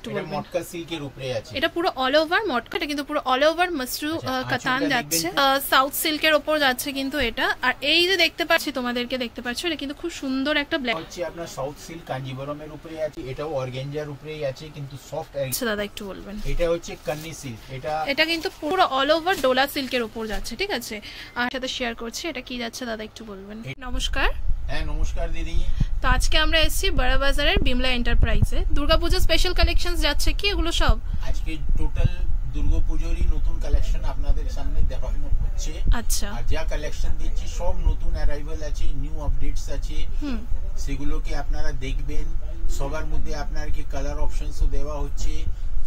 একটু বলবেন। এটা মটকা সিল্কের উপরে আছে, এটা পুরো অল ওভার মটকা, এটা কিন্তু পুরো অল ওভার মাসরু কাতান যাচ্ছে, সাউথ সিল্কের উপর যাচ্ছে কিন্তু এটা। আর এই যে দেখতে পাচ্ছি তোমাদেরকে দেখতে পাচ্ছ, এটা কিন্তু খুব সুন্দর একটা ব্ল্যাক হচ্ছে আপনার সাউথ সিল্ক কাঞ্জিবরমের উপরে আছে, এটাও অর্গানজার উপরেই আছে কিন্তু সফট। আচ্ছা দাদা একটু বলবেন। এটা হচ্ছে কান্নি সিল্ক, এটা কিন্তু পুরো অল ওভার ডোলা সিল্কের উপর যাচ্ছে, ঠিক আছে। আর সাথে শেয়ার করছি এটা কি যাচ্ছে দাদা একটু বলবেন। নমস্কার। হ্যাঁ নমস্কার দিদি। তো আজকে আমরা এসেছি বড় বাজারের বিমলা এন্টারপ্রাইজে। দুর্গাপূজা স্পেশাল কালেকশনস যাচ্ছে কি এগুলো সব? আজকে টোটাল দুর্গাপূজারই নতুন কালেকশন আপনাদের সামনে দেখানো হচ্ছে। আচ্ছা। আর যা কালেকশন দিচ্ছি সব নতুন অ্যারাইভাল আছে, নিউ আপডেটস আছে, সেগুলোকে আপনারা দেখবেন। সবার মধ্যে আপনাকে কালার অপশনসও দেওয়া হচ্ছে,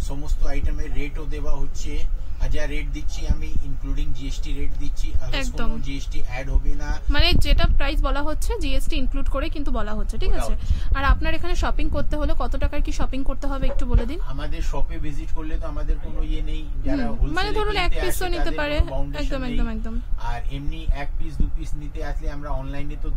সমস্ত আইটেমের রেটও দেওয়া হচ্ছে। আর যা রেট দিচ্ছি আমি ইনক্লুডিং জিএসটি রেট দিচ্ছি, একদম জিএসটি অ্যাড হবে না, মানে যেটা প্রাইস বলা হচ্ছে জিএসটি ইনক্লুড করে কিন্তু বলা হচ্ছে, ঠিক আছে। আর আপনার এখানে শপিং করতে হলে কত টাকার কি শপিং করতে হবে একটু বলে দিন। আমাদের শপে ভিজিট করলে তো আমাদের কোনো ইয়ে নেই, যারা মানে ধরুন এক পিসও নিতে পারে, একদম একদম একদম। আর এমনি এক পিস দু পিস নিতে আসলে আমরা অনলাইনে তো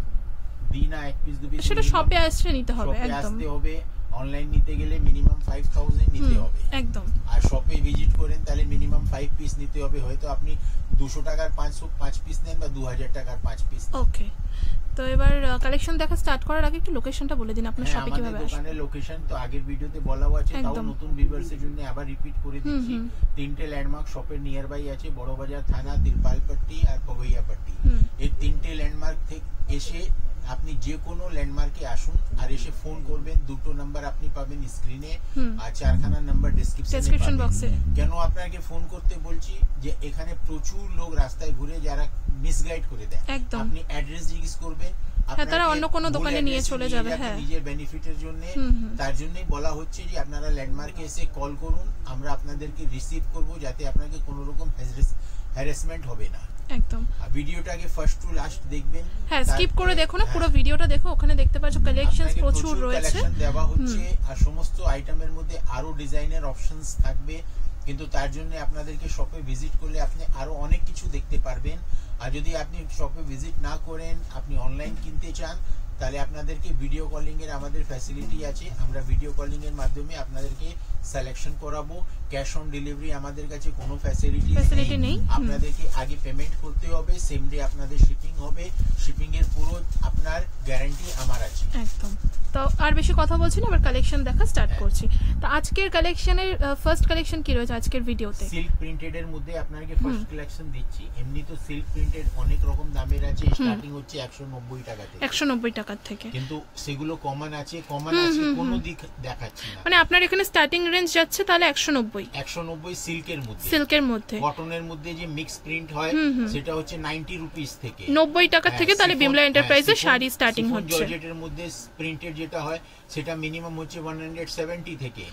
দিই না, এক পিস দু পিস সেটা শপে আসলে নিতে হবে, শপে একদম আসতে হবে। অনলাইন নিতে গেলে মিনিমাম 5000 নিতে হবে, একদম। আর শপে ভিজিট করেন তাহলে মিনিমাম 5 পিস নিতে হবে। হয়তো আপনি 200 টাকার 5 পিস নেন বা 2000 টাকার 5 পিস। ওকে, তো এবার কালেকশন দেখা স্টার্ট করার আগে একটু লোকেশনটা বলে দিন আপনার শপে কিভাবে আসবে। আমাদের দোকানের লোকেশন তো আগের ভিডিওতে বলাও আছে, তাও নতুন ভিউয়ার্সের জন্য আবার রিপিট করে দিচ্ছি। তিনটে ল্যান্ডমার্ক শপের নিয়ার বাই আছে, বড় বাজার থানা, তিরপালপট্টি আর পগইয়াপট্টি। এই তিনটে ল্যান্ডমার্ক থেকে এসে আপনি যে কোনো ল্যান্ডমার্কে আসুন আর এসে ফোন করবেন। দুটো নাম্বার আপনি পাবেন স্ক্রিনে আর চারখানা নাম্বার ডেসক্রিপশন বক্সে। কেন আপনাকে ফোন করতে বলছি, যে এখানে প্রচুর লোক রাস্তায় ঘুরে যারা মিসগাইড করে দেয়। আপনি অ্যাড্রেস জিজ্ঞেস করবেন, তারা অন্য কোনো দোকানে নিয়ে চলে যাবে, হ্যাঁ, নিজের বেনিফিটের জন্য। তার জন্যই বলা হচ্ছে যে আপনারা ল্যান্ডমার্কে এসে কল করুন, আমরা আপনাদেরকে রিসিভ করব, যাতে আপনাকে কোনো রকম হ্যারাসমেন্ট হবে না। একদম। আর ভিডিওটাকে ফার্স্ট টু লাস্ট দেখবেন, হ্যাঁ স্কিপ করে দেখো না, পুরো ভিডিওটা দেখো, ওখানে দেখতে পাচ্ছ কালেকশনস প্রচুর রয়েছে, কালেকশন দেওয়া হচ্ছে। আর সমস্ত আইটেমের মধ্যে আরো ডিজাইনের অপশনস থাকবে, কিন্তু তার জন্য আপনাদেরকে শপে ভিজিট করলে আপনি আরো অনেক কিছু দেখতে পারবেন। আর যদি আপনি শপে ভিজিট না করেন, আপনি অনলাইন কিনতে চান, তাহলে আপনাদেরকে ভিডিও কলিং এর আমাদের ফ্যাসিলিটি আছে। আমরা ভিডিও কলিং এর মাধ্যমে আপনাদেরকে সিলেকশন করাবো। ক্যাশ অন ডেলিভারি আমাদের কাছে কোনো ফ্যাসিলিটি নেই, আপনাদেরকে আগে পেমেন্ট করতে হবে, সেম ডে আপনাদের শিপিং হবে। শিপিং এর পুরো আপনার গ্যারান্টি আমার আছে, একদম। তো আর বেশি কথা বলছি না, এবার কালেকশন দেখা স্টার্ট করছি। তো আজকের কালেকশনের ফার্স্ট কালেকশন কি রয়েছে আজকের ভিডিওতে? সিল্ক প্রিন্টেড এর মধ্যে আপনাকে ফার্স্ট কালেকশন দিচ্ছি। এমনি তো সিল্ক প্রিন্টেড অনেক রকম দামের আছে, স্টার্টিং হচ্ছে 190 টাকা থেকে, 190 টাকা থেকে, কিন্তু সেগুলো কমন আছে কোনো দিক দেখাচ্ছি না। মানে আপনার এখানে স্টার্টিং রেঞ্জ যাচ্ছে তাহলে 190 সিল্কের মধ্যে। কটনের মধ্যে যে মিক্স প্রিন্ট হয় সেটা হচ্ছে 90 রুপিস থেকে, 90 টাকা থেকে তাহলে বিমলা এন্টারপ্রাইজে শাড়ি স্টার্টিং হচ্ছে। জর্জেটের মধ্যে প্রিন্টেড যেটা হয় সেটা মিনিমাম হচ্ছে 170 থেকে।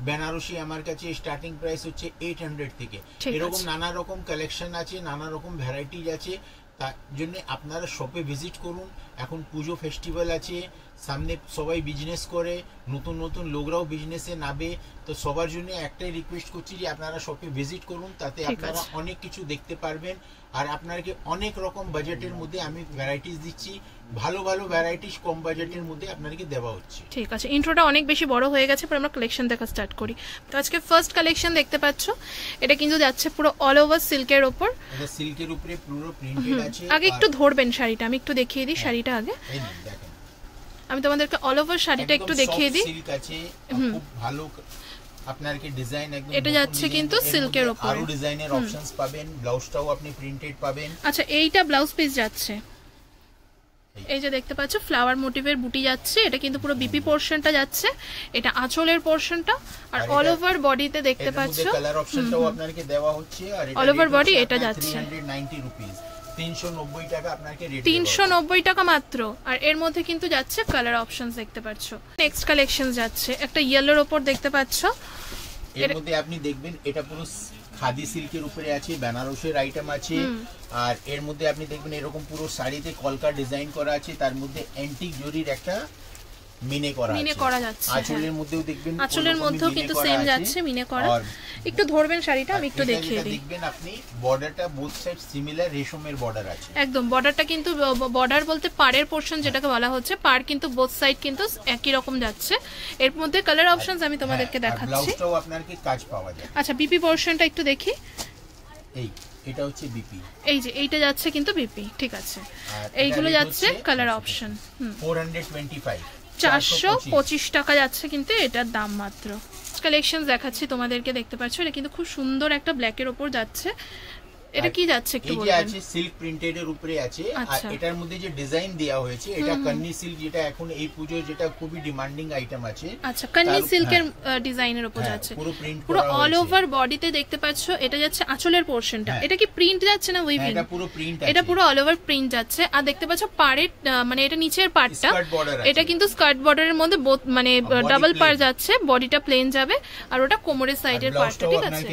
বেনারসি আমার কাছে স্টার্টিং প্রাইস হচ্ছে 800 থেকে। এরকম নানা রকম কালেকশন আছে, নানা রকম ভ্যারাইটিজ আছে। তার জন্য আপনারা শপে ভিজিট করুন। এখন পুজো ফেস্টিভ্যাল আছে সামনে, সবাই বিজনেস করে, নতুন নতুন লোকরাও বিজনেসে নামবে। তো সবার জন্য একটাই রিকোয়েস্ট করছি যে আপনারা শপে ভিজিট করুন, তাতে আপনারা অনেক কিছু দেখতে পারবেন। আর আপনাকে অনেক রকম বাজেটের মধ্যে আমি ভ্যারাইটিস দিচ্ছি, ভালো ভালো ভ্যারাইটিস কম বাজেটের মধ্যে আপনাদেরকে দেওয়া হচ্ছে। ঠিক আছে, ইন্ট্রোটা অনেক বেশি বড় হয়ে গেছে, পরে আমরা কালেকশন দেখা স্টার্ট করি। তো আজকে ফার্স্ট কালেকশন দেখতে পাচ্ছ, এটা কিন্তু যাচ্ছে পুরো অল ওভার সিল্কের উপর। এটা সিল্কের উপরে পুরো প্রিন্টেড আছে। আগে একটু ধরবেন শাড়িটা, আমি একটু দেখিয়ে দিই শাড়িটা আগে। এই দেখেন, আমি তোমাদেরকে অল ওভার শাড়িটা একটু দেখিয়ে দিই। সিল্ক আছে, খুব ভালো আপনাকে ডিজাইন একদম। এটা যাচ্ছে কিন্তু সিল্কের উপরে, আরো ডিজাইনের অপশনস পাবেন, ব্লাউজটাও আপনি প্রিন্টেড পাবেন। আচ্ছা, এইটা ব্লাউজ পিস যাচ্ছে, এই যে দেখতে পাচ্ছ ফ্লাওয়ার মোটিভের বুটি যাচ্ছে, এটা কিন্তু পুরো বিপি পোরশনটা যাচ্ছে, এটা আঁচলের পোরশনটা। আর অল ওভার বডিতে দেখতে পাচ্ছ কালার অপশনটাও আপনাকে দেওয়া হচ্ছে। আর অল ওভার বডি এটা যাচ্ছে 390 রুপিস, 390 টাকা আপনাকে রেট, 390 টাকা মাত্র। আর এর মধ্যে কিন্তু যাচ্ছে কালার অপশনস দেখতে পাচ্ছ। নেক্সট কালেকশন যাচ্ছে একটা ইয়েলোর উপর দেখতে পাচ্ছ। এর মধ্যে আপনি দেখবেন এটা পুরো খাদি সিল্কের উপরে আছে, বেনারসের আইটেম আছে। আর এর মধ্যে আপনি দেখবেন এরকম পুরো শাড়িতে কলকা ডিজাইন করা আছে, তার মধ্যে অ্যান্টিক জরির একটা মিনে করা যাচ্ছে। আঁচলের মধ্যেও দেখবেন, আঁচলের মধ্যেও কিন্তু সেম যাচ্ছে মিনে করা। একটু ধরবেন শাড়িটা, আমি একটু দেখিয়ে দিই। দেখবেন আপনি বর্ডারটা বোথ সাইড সিমিলার রেশমের বর্ডার আছে, একদম বর্ডারটা কিন্তু বর্ডার বলতে পাড়ের পোরশন যেটাকে বলা হচ্ছে, পাড় কিন্তু বোথ সাইড কিন্তু একই রকম যাচ্ছে। এর মধ্যে কালার অপশনস আমি তোমাদেরকে দেখাচ্ছি। ব্লাউজটাও আপনার কি কাজ পাওয়া যায়। আচ্ছা বিপি পোরশনটা একটু দেখি। এটা হচ্ছে বিপি, এই যে এইটা যাচ্ছে কিন্তু বিপি, ঠিক আছে। এইগুলো যাচ্ছে কালার অপশন। 425 425 টাকা যাচ্ছে কিন্তু এটার দাম মাত্র। কালেকশন দেখাচ্ছি তোমাদেরকে, দেখতে পাচ্ছ এটা কিন্তু খুব সুন্দর একটা ব্ল্যাকের উপর যাচ্ছে। এটা কি যাচ্ছে একটু বলবেন? এই যে আছে সিল্ক প্রিন্টেড এর উপরে আছে, আর এটার মধ্যে যে ডিজাইন দেয়া হয়েছে এটা কন্নি সিল্ক, যেটা এখন এই পূজো যেটা খুবই ডিমান্ডিং আইটেম আছে। আচ্ছা কন্নি সিল্কের ডিজাইনের উপর যাচ্ছে, পুরো প্রিন্ট পুরো অল ওভার বডিতে দেখতে পাচ্ছ। এটা যাচ্ছে আঁচলের পোরশনটা, এটা কি প্রিন্ট যাচ্ছে না উইভিং? এটা পুরো প্রিন্ট আছে, এটা পুরো অল ওভার প্রিন্ট যাচ্ছে। আর দেখতে পাচ্ছ পাড়ের মানে এটা নিচের পার্টটা, এটা কিন্তু স্কার্ট বর্ডারের মধ্যে মানে ডাবল পার যাচ্ছে, বডিটা প্লেন যাবে, আর ওটা কোমরের সাইডের পার্টটা, ঠিক আছে।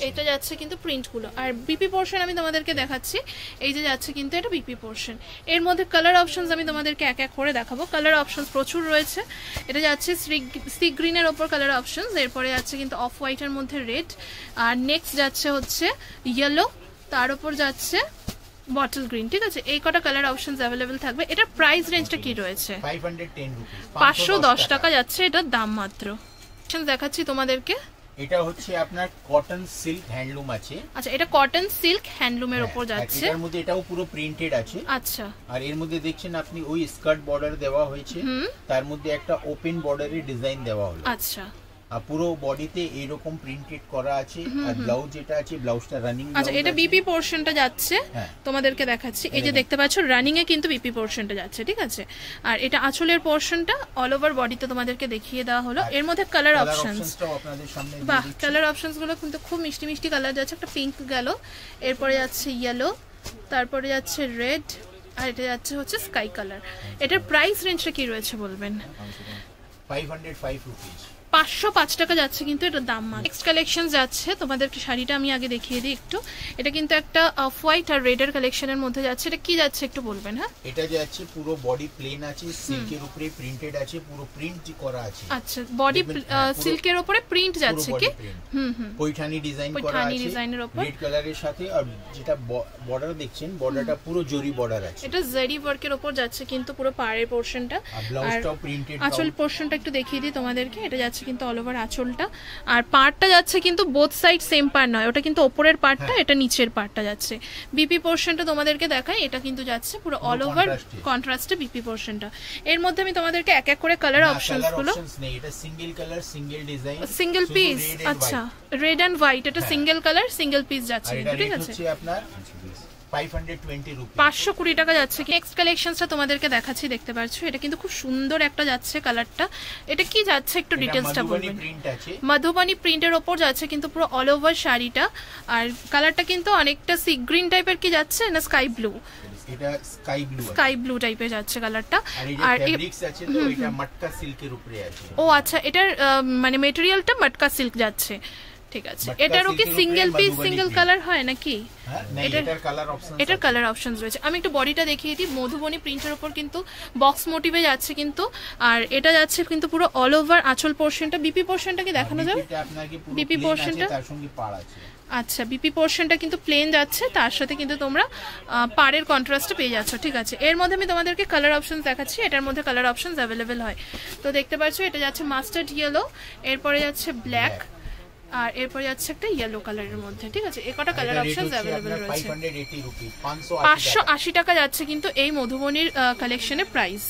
এটা যাচ্ছে কিন্তু প্রিন্ট গুলো। আর বিপি পোরশন আমি তোমাদেরকে দেখাচ্ছি, এই যে যাচ্ছে কিন্তু এটা বিপি পোরশন। এর মধ্যে কালার অপশনস আমি তোমাদেরকে এক এক করে দেখাবো। কালার অপশনস প্রচুর রয়েছে। এটা যাচ্ছে সি গ্রিনের ওপর কালার অপশনস, এরপরে যাচ্ছে কিন্তু অফ হোয়াইটের মধ্যে রেড, আর নেক্সট যাচ্ছে হচ্ছে ইয়েলো, তার উপর যাচ্ছে বটল গ্রিন, ঠিক আছে। এই কটা কালার অপশনস অ্যাভেলেবেল থাকবে। এটার প্রাইস রেঞ্জটা কি রয়েছে? 510 টাকা যাচ্ছে এটার দাম মাত্র। দেখাচ্ছি তোমাদেরকে। এটা হচ্ছে আপনার কটন সিল্ক হ্যান্ডলুম আছে। আচ্ছা এটা কটন সিল্ক হ্যান্ডলুমের উপর যাচ্ছে, এর মধ্যে এটাও পুরো প্রিন্টেড আছে। আচ্ছা আর এর মধ্যে দেখছেন আপনি ওই স্কার্ট বর্ডার দেওয়া হয়েছে, তার মধ্যে একটা ওপেন বর্ডারের ডিজাইন দেওয়া হলো। আচ্ছা আর পুরো বডিতে এরকম প্রিন্টেড করা আছে। আর ব্লাউজ যেটা আছে ব্লাউজটা রানিং। আচ্ছা এটা বিপি পোরশনটা যাচ্ছে, তোমাদেরকে দেখাচ্ছি। এই যে দেখতে পাচ্ছ রানিং এ কিন্তু বিপি পোরশনটা যাচ্ছে, ঠিক আছে। আর এটা আঁচলের পোরশনটা অল ওভার বডিতে তোমাদেরকে দেখিয়ে দেওয়া হলো। এর মধ্যে কালার অপশনস, বাহ কালার অপশনস গুলো কিন্তু খুব মিষ্টি মিষ্টি কালার যাচ্ছে। একটা পিঙ্ক গেল, এরপরে যাচ্ছে ইয়েলো, তারপরে যাচ্ছে রেড, আর এটা যাচ্ছে হচ্ছে স্কাই কালার। এটার প্রাইস রেঞ্জটা কি রয়েছে বলবেন? 505 রুপিস, 505 টাকা যাচ্ছে কিন্তু এটার দাম। নেক্সট কালেকশন যাচ্ছে তোমাদেরকে, শাড়িটা আমি আগে দেখিয়ে দিই একটু। এটা কিন্তু একটা অফ হোয়াইট আর রেড এর কালেকশনের মধ্যে যাচ্ছে। এটা কি যাচ্ছে একটু বলবেন? হ্যাঁ এটা যাচ্ছে পুরো বডি প্লেন আছে, সিল্কের উপরে প্রিন্টেড আছে, পুরো প্রিন্ট করা আছে। আচ্ছা বডি সিল্কের উপরে প্রিন্ট যাচ্ছে কি? পৈঠানি ডিজাইন করা আছে ডিজাইনের উপর রেড কালারের সাথে। আর যেটা বর্ডার দেখছেন বর্ডারটা পুরো জরি বর্ডার আছে। এটা জরি ওয়ার্কের উপর যাচ্ছে কিন্তু পুরো পাড়ের পোরশনটা। আর ব্লাউজটাও প্রিন্টেড। আঁচল পোরশনটা একটু দেখিয়ে দিই তোমাদেরকে। এটা যাচ্ছে কিন্তু অল ওভার আঁচলটা, আর পার্টটা যাচ্ছে কিন্তু বোথ সাইড সেম পার্ট নয়, ওটা কিন্তু উপরের পার্টটা, এটা নিচের পার্টটা যাচ্ছে। বিপি পোরশনটা তোমাদেরকে দেখাই, এটা কিন্তু যাচ্ছে পুরো অল ওভার কন্ট্রাস্টে বিপি পোরশনটা। এর মধ্যে আমি তোমাদেরকে এক এক করে কালার অপশনস গুলো। এটা single colour single design single piece. আচ্ছা রেড এন্ড হোয়াইট, এটা সিঙ্গেল কালার সিঙ্গেল পিস যাচ্ছে, ঠিক আছে। এটা হচ্ছে আপনার 520 রুপি, 520 টাকা যাচ্ছে। নেক্সট কালেকশনসটা তোমাদেরকে দেখাচ্ছি, দেখতে পাচ্ছ এটা কিন্তু খুব সুন্দর একটা যাচ্ছে কালারটা। এটা কি যাচ্ছে একটু ডিটেইলসটা বলবেন? মধুবনী প্রিন্টের উপর যাচ্ছে কিন্তু পুরো অল ওভার শাড়িটা। আর কালারটা কিন্তু অনেকটা সি গ্রিন টাইপের কি যাচ্ছে না স্কাই ব্লু? এটা স্কাই ব্লু টাইপের যাচ্ছে কালারটা। আর ফেব্রিক্স আছে তো এটা মটকা সিল্কের উপরে আছে। ও আচ্ছা এটার মানে ম্যাটেরিয়ালটা মটকা সিল্ক যাচ্ছে, ঠিক আছে। এটারও কি সিঙ্গেল পিস সিঙ্গেল কালার হয় নাকি? এটার কালার অপশনস রয়েছে। আমি একটু বডিটা দেখিয়ে দিই। মধুবনী প্রিন্টের উপর কিন্তু বক্স মোটিভে যাচ্ছে কিন্তু, আর এটা যাচ্ছে কিন্তু পুরো অল ওভার আঁচল পোরশনটা। বিপি পোরশনটা কি দেখানো যাবে? বিপি পোরশনটা তার সঙ্গে পাড় আছে। আচ্ছা বিপি পোরশনটা কিন্তু প্লেন যাচ্ছে, তার সাথে কিন্তু তোমরা পাড়ের কন্ট্রাস্টে পেয়ে যাচ্ছ, ঠিক আছে। এর মধ্যে আমি তোমাদেরকে কালার অপশনস দেখাচ্ছি, এটার মধ্যে কালার অপশনস অ্যাভেলেবেল হয়। তো দেখতে পাচ্ছ এটা যাচ্ছে মাস্টার্ড ইয়েলো, এরপরে যাচ্ছে ব্ল্যাক, আর এরপরে যাচ্ছে একটা ইয়েলো কালারের মধ্যে, ঠিক আছে। এই কটা কালার অপশনস अवेलेबल রয়েছে। 580 টাকা যাচ্ছে কিন্তু এই মধুবনীর কালেকশনের প্রাইস।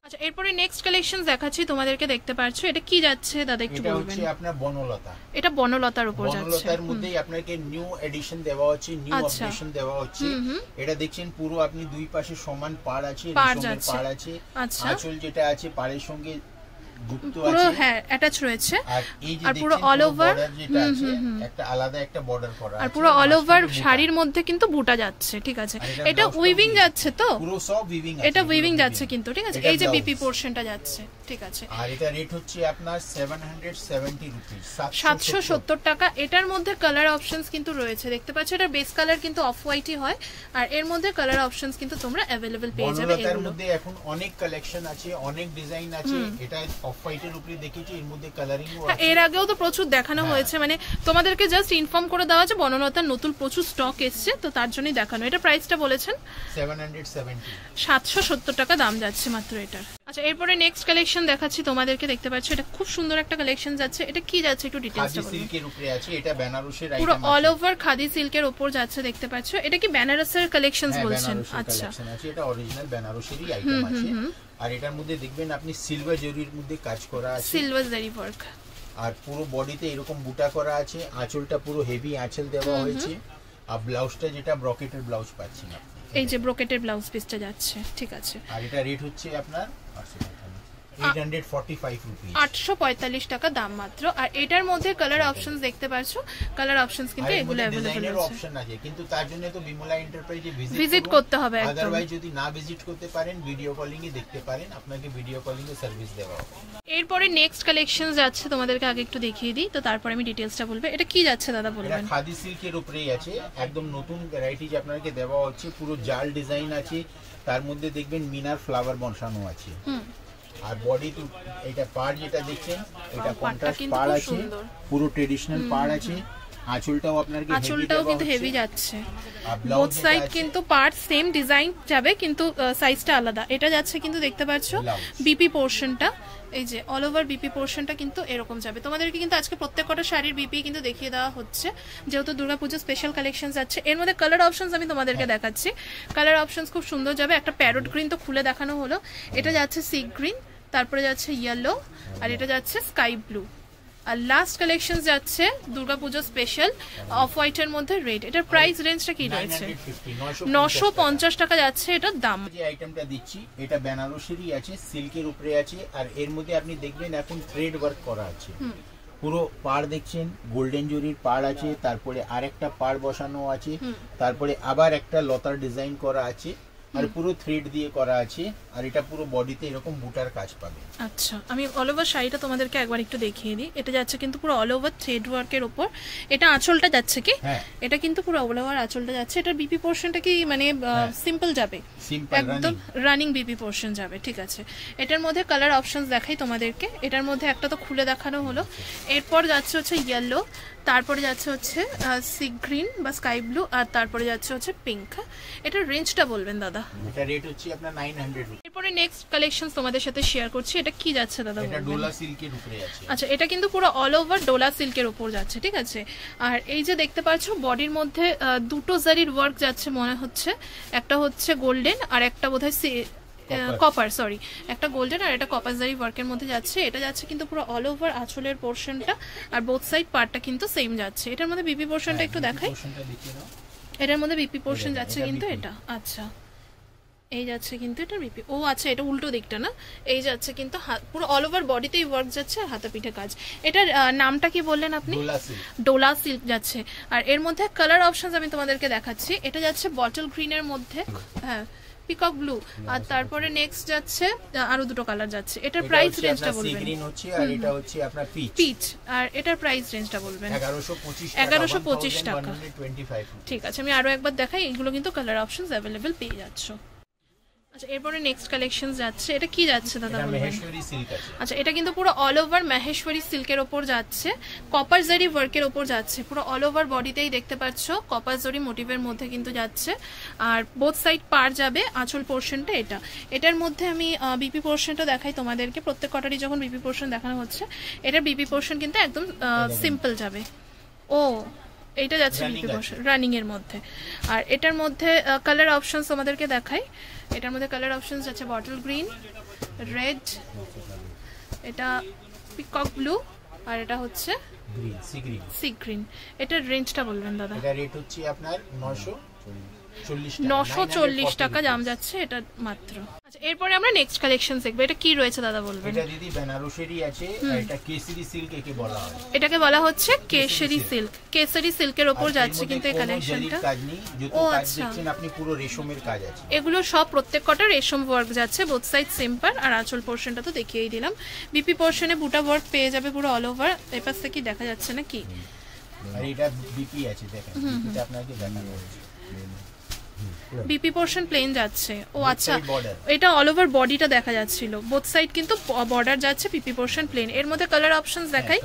আচ্ছা এরপরে নেক্সট কালেকশন দেখাচ্ছি তোমাদেরকে, দেখতে পাচ্ছ এটা কি যাচ্ছে দাদা একটু বলবেন? এটা হচ্ছে আপনার বনলতা। এটা বনলতার উপর যাচ্ছে। বনলতার মধ্যেই আপনাকে নিউ এডিশন দেওয়া হচ্ছে, নিউ আপডেশন দেওয়া হচ্ছে। এটা দেখছেন পুরো আপনি দুই পাশে সমান পাড় আছে, রেশমের পাড় আছে। আঁচল যেটা আছে পাড়ের সঙ্গে যুক্ত আছে, পুরো হ্যাঁ অ্যাটাচ রয়েছে। আর পুরো অল ওভার যেটা আছে একটা আলাদা একটা বর্ডার করা আছে। আর পুরো অল ওভার শাড়ির মধ্যে কিন্তু বুটা যাচ্ছে, ঠিক আছে। এটা উইভিং যাচ্ছে তো, পুরো সব উইভিং আছে, এটা উইভিং যাচ্ছে কিন্তু, ঠিক আছে। এই যে বিপি পোরশনটা যাচ্ছে। ঠিক আছে। আর এটা রেট হচ্ছে আপনার 770 রুপিস, 770 টাকা। এটার মধ্যে কালার অপশনস কিন্তু রয়েছে, দেখতে পাচ্ছ এটা বেস কালার কিন্তু অফ হোয়াইটই হয়, আর এর মধ্যে কালার অপশনস কিন্তু তোমরা अवेलेबल পেয়ে যাবে। এর মধ্যে এখন অনেক কালেকশন আছে, অনেক ডিজাইন আছে। এটা অফ হোয়াইটের উপরে দেখেছি, এর মধ্যে কালারিং আছে। এর আগেও তো প্রচুর দেখানো হয়েছে, মানে তোমাদেরকে জাস্ট ইনফর্ম করে দেওয়া আছে বনলতার নতুন প্রচুর স্টক এসছে, তো তার জন্যই দেখানো। এটা প্রাইসটা বলেছেন 770 টাকা দাম যাচ্ছে মাত্র এটার। আচ্ছা, এরপরে নেক্সট কালেকশন দেখাচ্ছি তোমাদেরকে, দেখতে পাচ্ছ এটা খুব সুন্দর একটা কালেকশন যাচ্ছে। এটা কি যাচ্ছে একটু ডিটেইলসটা বলুন। খাদি সিল্কের উপরে আছে, এটা বেনারসের আইটেম, পুরো অল ওভার খাদি সিল্কের উপর যাচ্ছে, দেখতে পাচ্ছ। এটা কি বেনারসের কালেকশনস বলছেন? আচ্ছা, এটা অরিজিনাল বেনারসেরই আইটেম আছে। আর এটার মধ্যে দেখবেন আপনি সিলভার জরির মধ্যে কাজ করা আছে, সিলভার জরি ওয়ার্ক। আর পুরো বডিতে এরকম বুটা করা আছে, আঁচলটা পুরো হেভি আঁচল দেওয়া হয়েছে। আর ব্লাউজটা যেটা ব্রকেটের ব্লাউজ পাচ্ছেন আপনি, এই যে ব্রকেটের ব্লাউজ পিসটা যাচ্ছে, ঠিক আছে। আর এটা রেট হচ্ছে আপনার 845 টাকা দাম মাত্র। আর এটার মধ্যে কালার অপশনস দেখতে পাচ্ছ, কালার অপশনস কিন্তু এগুলো अवेलेबल আছে। অপশন আছে, কিন্তু তার জন্য তো বিমলা এন্টারপ্রাইজে ভিজিট করতে হবে একদম। আদারওয়াইজ যদি না ভিজিট করতে পারেন, ভিডিও কলিং এ দেখতে পারেন, আপনাকে ভিডিও কলিং এ সার্ভিস দেওয়া হবে। এরপরে নেক্সট কালেকশন যাচ্ছে, তোমাদেরকে আগে একটু দেখিয়ে দিই, তো তারপরে আমি ডিটেইলসটা বলবো। এটা কি যাচ্ছে দাদা বলবেন? এটা খাদি সিল্কের উপরেই আছে, একদম নতুন ভ্যারাইটি যে আপনাকে দেওয়া হচ্ছে। পুরো জাল ডিজাইন আছে, তার মধ্যে দেখবেন মিনার ফ্লাওয়ার বসানো আছে। আর বডি তো এটা পাড় যেটা দেখছেন, এটা কন্ট্রাস্ট পাড় আছে, পুরো ট্রেডিশনাল পাড় আছে। আঁচলটাও আপনাকে কিন্তু হেভি যাচ্ছে। বোথ সাইড কিন্তু পার্ট সেম ডিজাইন যাবে, কিন্তু সাইজটা আলাদা। এটা যাচ্ছে কিন্তু দেখতে পাচ্ছ বিপি পোরশনটা, এই যে অল ওভার বিপি পোরশনটা কিন্তু এরকম যাবে। তোমাদেরকে কিন্তু আজকে প্রত্যেকটা শাড়ির বিপি কিন্তু দেখিয়ে দেওয়া হচ্ছে, যেহেতু দুর্গাপূজা স্পেশাল কালেকশন যাচ্ছে। এর মধ্যে কালার অপশনস আমি তোমাদেরকে দেখাচ্ছি, কালার অপশনস খুব সুন্দর যাবে। একটা প্যারট গ্রিন তো খুলে দেখানো হলো, এটা যাচ্ছে সি গ্রিন, তারপরে যাচ্ছে ইয়েলো, আর এটা যাচ্ছে স্কাই ব্লু। আর লাস্ট কালেকশন যাচ্ছে দুর্গাপূজা স্পেশাল অফ হোয়াইটের মধ্যে রেড। এটার প্রাইস রেঞ্জটা কি রয়েছে? 950 টাকা যাচ্ছে এটার দাম। যে আইটেমটা দিচ্ছি এটা বেনারসেরই আছে, সিল্কের উপরে আছে। আর এর মধ্যে আপনি দেখবেন এখন থ্রেড ওয়ার্ক করা আছে। পুরো পাড় দেখছেন, গোল্ডেন জরির পাড় আছে, তারপরে আরেকটা পাড় বসানো আছে, তারপরে আবার একটা লতার ডিজাইন করা আছে, আর পুরো থ্রেড দিয়ে করা আছে। আর এটা পুরো বডিতে এরকম বুটার কাজ পাবে। আচ্ছা, আমি অল ওভার শাড়িটা তোমাদেরকে একবার একটু দেখিয়ে দিই। এটা যাচ্ছে কিন্তু পুরো অল ওভার থ্রেড ওয়ার্কের উপর। এটা আঁচলটা যাচ্ছে কি? এটা কিন্তু পুরো অল ওভার আঁচলটা যাচ্ছে। এটা বিপি পোরশনটা কি মানে সিম্পল যাবে, একদম রানিং বিপি পোরশন যাবে, ঠিক আছে। এটার মধ্যে কালার অপশনস দেখাই তোমাদেরকে। এটার মধ্যে একটা তো খুলে দেখানো হলো। এরপর যাচ্ছে হচ্ছে ইয়েলো, তারপরে যাচ্ছে হচ্ছে সি গ্রিন বা স্কাই ব্লু, আর তারপরে যাচ্ছে হচ্ছে পিঙ্ক। এটার রেঞ্জটা বলবেন দাদা? এটা রেট হচ্ছে আপনার 900 রুপি। এরপরে নেক্সট কালেকশন তোমাদের সাথে শেয়ার করছি। এটা কি যাচ্ছে দাদা? এটা ডোলা সিল্কের উপরে আছে। আচ্ছা, এটা কিন্তু পুরো অল ওভার ডোলা সিল্কের উপর যাচ্ছে, ঠিক আছে। আর এই যে দেখতে পাচ্ছ বডির মধ্যে দুটো জারির ওয়ার্ক যাচ্ছে মনে হচ্ছে, একটা হচ্ছে গোল্ডেন আর একটা বোধহয় কপার, সরি, একটা গোল্ডেন আর একটা কপার জারি ওয়ার্কের মধ্যে যাচ্ছে। এটা যাচ্ছে কিন্তু পুরো অল ওভার আঁচলের পোরশনটা, আর বোথ সাইড পার্টটা কিন্তু সেম যাচ্ছে। এটার মধ্যে বিপি পোরশনটা একটু দেখাই। এটার মধ্যে বিপি পোরশন যাচ্ছে কিন্তু এটা, আচ্ছা এই যাচ্ছে কিন্তু এটা বিপি। ও আচ্ছা, এটা উল্টো দিকটা না, এই যাচ্ছে কিন্তু পুরো অল ওভার বডিতেই ওয়ার্ক যাচ্ছে, হাতা পিঠে কাজ। এটার নামটা কি বললেন আপনি? ডোলা সিল্ক যাচ্ছে। আর এর মধ্যে কালার অপশনস আমি তোমাদেরকে দেখাচ্ছি। এটা যাচ্ছে বটল গ্রিনের মধ্যে, হ্যাঁ পিকক ব্লু, আর তারপরে নেক্সট যাচ্ছে আরো দুটো কালার যাচ্ছে। এটার প্রাইস রেঞ্জটা বলবেন? সি গ্রিন হচ্ছে, আর এটা হচ্ছে আপনার পিচ। আর এটার প্রাইস রেঞ্জটা বলবেন? 1125 টাকা। ঠিক আছে, আমি আরো একবার দেখাই। এগুলো কিন্তু কালার অপশনস अवेलेबल পেয়ে যাচ্ছ। আচ্ছা, এরপরে নেক্সট কালেকশন যাচ্ছে। এটা কি যাচ্ছে দাদা বলবেন? মহেশ্বরী সিল্ক আছে। আচ্ছা, এটা কিন্তু পুরো অল ওভার মহেশ্বরী সিল্কের উপর যাচ্ছে, কপার জারি ওয়ার্কের উপর যাচ্ছে। পুরো অল ওভার বডিতেই দেখতে পাচ্ছ কপার জারি মোটিভের মধ্যে কিন্তু যাচ্ছে। আর বোথ সাইড পার যাবে, আঁচল পোরশনটা এটা। এটার মধ্যে আমি বিপি পোরশনটা দেখাই তোমাদেরকে। প্রত্যেক কটারই যখন বিপি পোরশন দেখানো হচ্ছে, এটার বিপি পোরশন কিন্তু একদম সিম্পল যাবে। ও এইটা যাচ্ছে বিপি পোরশন রানিং এর মধ্যে। আর এটার মধ্যে কালার অপশনস আমাদেরকে দেখাই। এটার মধ্যে কালার অপশনস আছে বটল গ্রিন, রেড, এটা পিকক ব্লু, আর এটা হচ্ছে গ্রিন, সি গ্রিন। এটার রেঞ্জটা বলবেন দাদা? এটা রেট হচ্ছে আপনার 940 টাকা দাম যাচ্ছে এটা মাত্র। আচ্ছা, এরপরে আমরা নেক্সট কালেকশন দেখব। এটা কি রয়েছে দাদা বলবেন? এটা দিদি বেনারসেরই আছে, এটা কেসরি সিল্ক একে বলা হয়। এটাকে বলা হচ্ছে কেশরি সিল্ক। কেশরি সিল্কের উপর যাচ্ছে কিন্তু এই কালেকশনটা। ও আচ্ছা, দেখছেন আপনি পুরো রেশমের কাজ আছে। এগুলো সব প্রত্যেক কটা রেশম ওয়ার্ক যাচ্ছে, বোথ সাইড সিম্পল। আর আঁচল পোরশনটা তো দেখিয়েই দিলাম। বিপি পোরশনে বুটা ওয়ার্ক পেয়ে যাবে পুরো অল ওভার। এই পাশ থেকে দেখা যাচ্ছে না কি? আর এটা বিপি আছে, দেখেন বিপিটা আপনাকে দেখানো হচ্ছে। বিপি পোরশন প্লেন যাচ্ছে। ও আচ্ছা, এটা অল ওভার বডিটা দেখা যাচ্ছিল, বোথ সাইড কিন্তু বর্ডার যাচ্ছে, বিপি পোরশন প্লেন। এর মধ্যে কালার অপশনস দেখাই।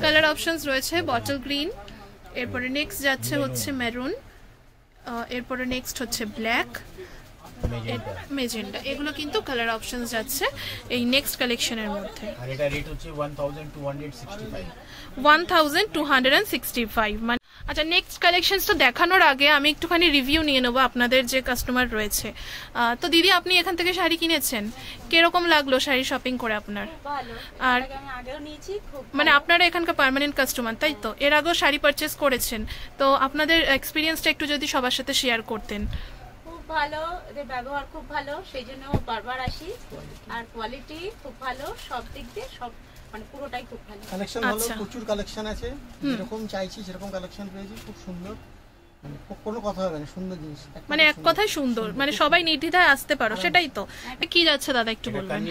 কালার অপশনস রয়েছে বটল গ্রিন, এরপরে নেক্সট যাচ্ছে হচ্ছে মেরুন, এরপরে নেক্সট হচ্ছে ব্ল্যাক, মেজেন্টা। এগুলো কিন্তু কালার অপশনস যাচ্ছে এই নেক্সট কালেকশনের মধ্যে। আর এটা রেট হচ্ছে 1265। 1265 মানে। আচ্ছা, নেক্সট কালেকশনসটা দেখানোর আগে আমি একটুখানি রিভিউ নিয়ে নেবো আপনাদের যে কাস্টমার রয়েছে। তো দিদি, আপনি এখান থেকে শাড়ি কিনেছেন, কিরকম লাগলো শাড়ি শপিং করে আপনার? আর মানে আপনারা এখানকার পার্মানেন্ট কাস্টমার, তাই তো? এর আগেও শাড়ি পারচেস করেছেন, তো আপনাদের এক্সপিরিয়েন্সটা একটু যদি সবার সাথে শেয়ার করতেন। খুব ভালো, এদের ব্যবহার খুব ভালো, সেই জন্য বারবার আসি। আর কোয়ালিটি খুব ভালো, সব দিক দিয়ে সব মানে পুরোটাই খুব ভালো। কালেকশন ভালো, প্রচুর কালেকশন আছে, যেরকম চাইছি সেরকম কালেকশন পেয়েছি, খুব সুন্দর, মানে কোনো কথা হবে না, সুন্দর জিনিস, মানে এক কথায় সুন্দর, মানে সবাই নির্দ্বিধায় আসতে পারো, সেটাই তো। কি যাচ্ছে দাদা একটু বলবেন?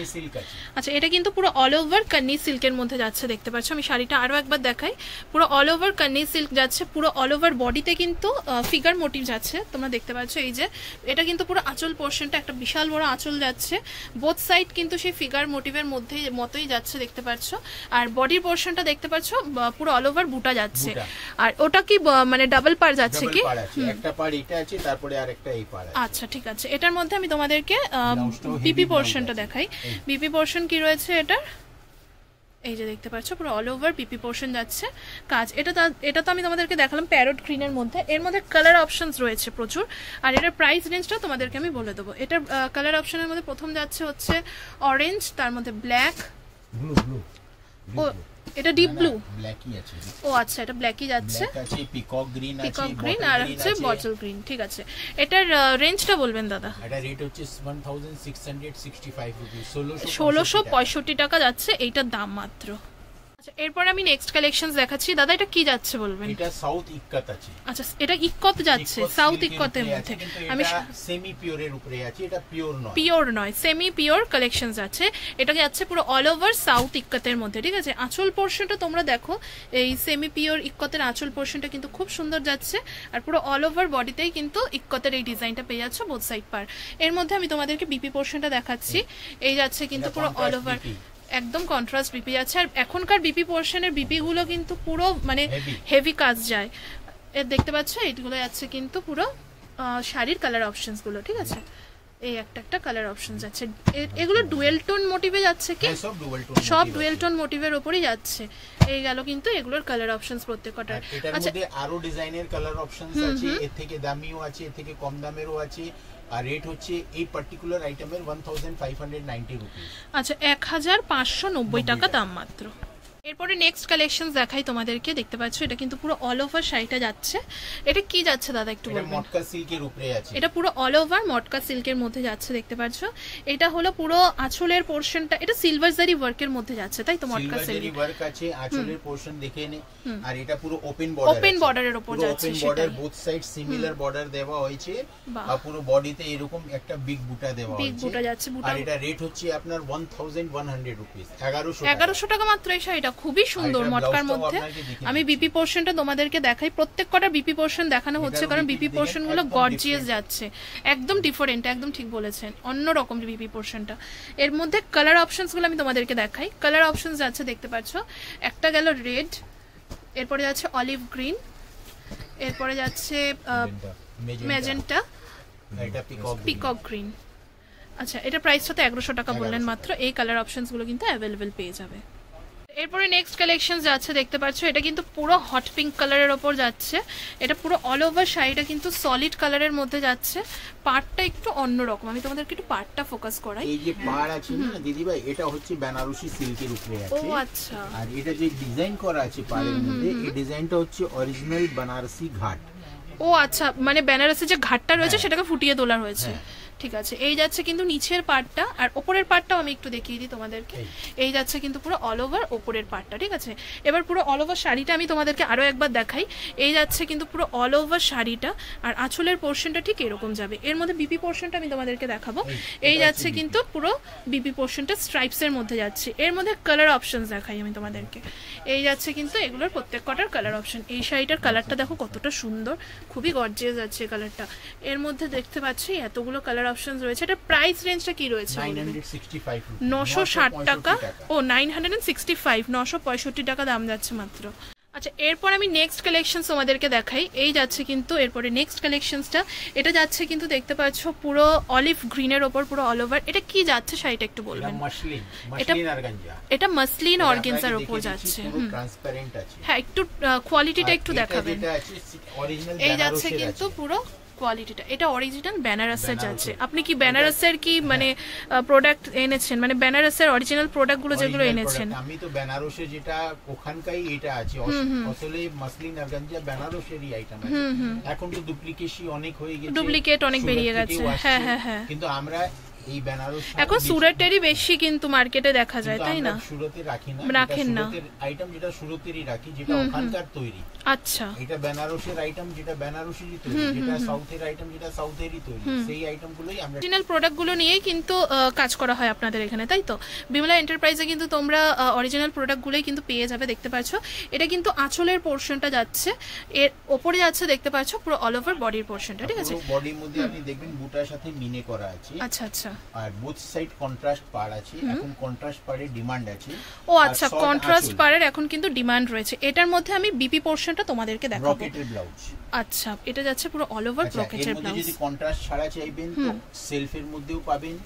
আচ্ছা, এটা কিন্তু পুরো অল ওভার কান্নি সিল্কের মধ্যে যাচ্ছে, দেখতে পাচ্ছ। আমি শাড়িটা আরো একবার দেখাই। পুরো অল ওভার কান্নি সিল্ক যাচ্ছে, পুরো অল ওভার বডিতে কিন্তু ফিগার মোটিভ যাচ্ছে, তোমরা দেখতে পাচ্ছ। এই যে এটা কিন্তু পুরো আঁচল পোরশনটা একটা বিশাল বড় আঁচল যাচ্ছে, বোথ সাইড কিন্তু সেই ফিগার মোটিভের মধ্যে মতোই যাচ্ছে, দেখতে পাচ্ছ। আর বডির পোরশনটা দেখতে পাচ্ছ পুরো অল ওভার বুটা যাচ্ছে। আর ওটা কি মানে ডাবল পার যাচ্ছে কি? একটা পার এটা আছে, তারপরে আরেকটা এই পার আছে। আচ্ছা, ঠিক আছে। এটার মধ্যে আমি তোমাদেরকে বিপি পোরশনটা দেখাই। বিপি পোরশন কি রয়েছে এটার? এই যে দেখতে পাচ্ছ পুরো অল ওভার বিপি পোরশন যাচ্ছে কাজ। এটা তো আমি তোমাদেরকে দেখালাম প্যারট গ্রিনের মধ্যে। এর মধ্যে কালার অপশনস রয়েছে প্রচুর, আর এটার প্রাইস রেঞ্জটা তোমাদেরকে আমি বলে দেবো। এটার কালার অপশনের মধ্যে প্রথম যাচ্ছে হচ্ছে অরেঞ্জ, তার মধ্যে ব্ল্যাক, ও এটা ডিপ ব্লু, ব্ল্যাকই আছে। ও আচ্ছা, এটা ব্ল্যাকই যাচ্ছে, আছে পিকক গ্রিন আছে, পিকক গ্রিন আর হচ্ছে বটল গ্রিন। ঠিক আছে, এটার রেঞ্জটা বলবেন দাদা? এটা রেট হচ্ছে 1665 রুপি, 1665 টাকা যাচ্ছে এইটার দাম মাত্র। আচ্ছা, এরপর আমি নেক্সট কালেকশনস দেখাচ্ছি। দাদা, এটা কি যাচ্ছে বলবেন? এটা সাউথ ইক্কত আছে। আচ্ছা, এটা ইক্কত যাচ্ছে, সাউথ ইক্কতের মধ্যে। আমি সেমি পিওরের উপরে আছে, এটা পিওর নয়। পিওর নয়, সেমি পিওর কালেকশনস আছে। এটা যাচ্ছে পুরো অল ওভার সাউথ ইক্কতের মধ্যে। ঠিক আছে, আঁচল পোরশনটা তোমরা দেখো, এই সেমি পিওর ইক্কতের আঁচল পোরশনটা কিন্তু খুব সুন্দর যাচ্ছে। আর পুরো অল ওভার বডিতেই কিন্তু ইক্কতের এই ডিজাইনটা পেয়ে যাচ্ছে, বোথ সাইড পার। এর মধ্যে আমি তোমাদেরকে বিপি পোরশনটা দেখাচ্ছি। এই যাচ্ছে কিন্তু পুরো অল ওভার একদম কন্ট্রাস্ট বিপি আছে। আর এখনকার বিপি পোরশনের বিপি গুলো কিন্তু পুরো মানে হেভি কাজ যায়, এর দেখতে পাচ্ছ। এইগুলো যাচ্ছে কিন্তু পুরো শাড়ির কালার অপশনস গুলো। ঠিক আছে, এই একটা কালার অপশনস আছে। এগুলো ডুয়েল টোন মোটিভে যাচ্ছে কি? সব ডুয়েল টোন মোটিভের উপরই যাচ্ছে। এই গেল কিন্তু এগুলোর কালার অপশনস প্রত্যেকটা। এটার মধ্যে আরো ডিজাইনের কালার অপশনস আছে, এর থেকে দামিও আছে, এর থেকে কম দামেরও আছে। আর রেট হচ্ছে এই পার্টিকুলার আইটেমের 1590 রুপি। আচ্ছা, 1590 টাকা দাম মাত্র। এরপরে নেক্সট কালেকশনস দেখাই তোমাদেরকে। দেখতে পাচ্ছ এটা কিন্তু পুরো অল ওভার শাড়িটা যাচ্ছে। এটা কি যাচ্ছে দাদা একটু বলবেন? এটা মটকা সিল্কের উপরে আছে। এটা পুরো অল ওভার মটকা সিল্কের মধ্যে যাচ্ছে, দেখতে পাচ্ছ। এটা হলো পুরো আঁচলের পোরশনটা, এটা সিলভার জারি ওয়ার্কের মধ্যে যাচ্ছে, তাই তো? মটকা সিল্কের ওয়ার্ক আছে, আঁচলের পোরশন দেখে নে। আর এটা পুরো ওপেন বর্ডার, ওপেন বর্ডারের উপর যাচ্ছে। Open border, both side similar border দেওয়া হয়েছে। আর পুরো বডিতে এরকম একটা বিগ বুটা দেওয়া হয়েছে, বিগ বুটা যাচ্ছে। আর এটা রেট হচ্ছে আপনার 1100 রুপি, 1100 টাকা মাত্র। এই শাড়িটা খুবই সুন্দর মটকার মধ্যে। আমি বিপি পোরশনটা তোমাদেরকে দেখাই। প্রত্যেক কটা বিপি পোরশন দেখানো হচ্ছে, কারণ বিপি পোরশন গুলো গর্জিয়াস যাচ্ছে, একদম ডিফারেন্ট, একদম ঠিক বলেছেন, অন্যরকম বিপি পোরশনটা। এর মধ্যে কালার অপশনস গুলো আমি তোমাদেরকে দেখাই। কালার অপশনস যাচ্ছে, দেখতে পাচ্ছ। একটা গেল রেড, এরপরে যাচ্ছে অলিভ গ্রিন, এরপরে যাচ্ছে ম্যাজেন্টা, এটা পিকক গ্রিন। আচ্ছা, এটা প্রাইসটা তো 1100 টাকা বললেন মাত্র। এই কালার অপশনস গুলো কিন্তু অ্যাভেলেবেল পেয়ে যাবে। এরপরে নেক্সট কালেকশন যাচ্ছে, দেখতে পাচ্ছ। এটা কিন্তু পুরো হট পিঙ্ক কালারের ওপর যাচ্ছে। এটা পুরো অল ওভার শাড়িটা কিন্তু সলিড কালারের মধ্যে যাচ্ছে। পাড়টা একটু অন্যরকম, আমি তোমাদেরকে একটু পাড়টা ফোকাস করাই। এই যে পাড় আছে না দিদি ভাই, এটা হচ্ছে বেনারসি সিল্কের উপরে আছে। ও আচ্ছা। আর এটা যে ডিজাইন করা আছে পাড়ের মধ্যে, এই ডিজাইনটা হচ্ছে অরিজিনাল বেনারসি ঘাট। ও আচ্ছা, মানে বেনারসের যে ঘাটটা রয়েছে সেটাকে ফুটিয়ে তোলা হয়েছে। ঠিক আছে, এই যাচ্ছে কিন্তু নিচের পার্টটা, আর ওপরের পার্টটাও আমি একটু দেখিয়ে দিই তোমাদেরকে। এই যাচ্ছে কিন্তু পুরো অল ওভার ওপরের পার্টটা। ঠিক আছে, এবার পুরো অল ওভার শাড়িটা আমি তোমাদেরকে আরো একবার দেখাই। এই যাচ্ছে কিন্তু পুরো অল ওভার শাড়িটা, আর আঁচলের পোর্শনটা ঠিক এরকম যাবে। এর মধ্যে বিপি পোর্শনটা আমি তোমাদেরকে দেখাবো। এই যাচ্ছে কিন্তু পুরো বিপি পোর্শনটা স্ট্রাইপস এর মধ্যে যাচ্ছে। এর মধ্যে কালার অপশনস দেখাই আমি তোমাদেরকে। এই যাচ্ছে কিন্তু এগুলোর প্রত্যেক কটার কালার অপশন। এই শাড়িটার কালারটা দেখো কতটা সুন্দর, খুবই গর্জিয়াস যাচ্ছে কালারটা। এর মধ্যে দেখতে পাচ্ছি এতগুলো কালার অপশনস রয়েছে। এটা প্রাইস রেঞ্জটা কি রয়েছে? 960 টাকা। ও 965, 965 টাকা দাম যাচ্ছে মাত্র। আচ্ছা, এরপর আমি নেক্সট কালেকশন তোমাদেরকে দেখাই। এই যাচ্ছে কিন্তু এরপরে নেক্সট কালেকশনসটা, এটা যাচ্ছে কিন্তু দেখতে পাচ্ছ পুরো অলিভ গ্রিনের ওপর পুরো অল ওভার। এটা কি যাচ্ছে শাড়িটা একটু বলবেন? এটা মাসলিন অর্গানজার ওপর যাচ্ছে। হ্যাঁ, একটু কোয়ালিটিটা একটু দেখাবেন। এই যাচ্ছে কিন্তু পুরো কোয়ালিটিটা, এটা অরিজিনাল বেনারসের যাচ্ছে। আপনি কি বেনারসের কি মানে প্রোডাক্ট এনেছেন, মানে বেনারসের অরিজিনাল প্রোডাক্টগুলো যেগুলো এনেছেন? আমি তো বেনারসে যেটা ওখানকারই এটা আছে, আসলে মাসলিন অর্গানজা বেনারসেরই আইটেম আছে। এখন তো ডুপ্লিকেশন অনেক হয়ে গেছে, ডুপ্লিকেট অনেক বেরিয়ে গেছে। হ্যাঁ হ্যাঁ হ্যাঁ, কিন্তু আমরা এই বেনারস এখন সুরতেরই বেশি কিন্তু মার্কেটে দেখা যায়, তাই না? সুরতে রাখি না, রাখেন না। সুরতের আইটেম যেটা সুরতেরই রাখি, যেটা ওখানকার তৈরি। আচ্ছা, এটা বেনারসের আইটেম যেটা বেনারসেরই তৈরি, যেটা সাউথের আইটেম যেটা সাউথেরই তৈরি, সেই আইটেমগুলোই আমরা অরিজিনাল প্রোডাক্টগুলো নিয়েই কিন্তু কাজ করা হয় আপনাদের এখানে, তাই তো? বিমলা এন্টারপ্রাইজে কিন্তু তোমরা অরিজিনাল প্রোডাক্টগুলোই কিন্তু পেয়ে যাবে। দেখতে পাচ্ছ এটা কিন্তু আঁচলের পোরশনটা যাচ্ছে, এর উপরে যাচ্ছে দেখতে পাচ্ছ পুরো অল ওভার বডির পোরশনটা। ঠিক আছে, বডির মধ্যে আপনি দেখবেন বুটার সাথে মিনে করা আছে। আচ্ছা আচ্ছা, আর বোথ সাইড কন্ট্রাস্ট পাড় আছে। এখন কন্ট্রাস্ট পাড়ের ডিমান্ড আছে। ও আচ্ছা, কন্ট্রাস্ট পাড়ের এখন কিন্তু ডিমান্ড রয়েছে। এটার মধ্যে আমি বিপি পোরশনটা তোমাদেরকে দেখাবো। ব্রকেটের ব্লাউজ। আচ্ছা, এটা যাচ্ছে পুরো অল ওভার ব্রকেটের ব্লাউজ। যদি কন্ট্রাস্ট ছাড়া চাইবেন তো সেলফের মধ্যেও পাবেন।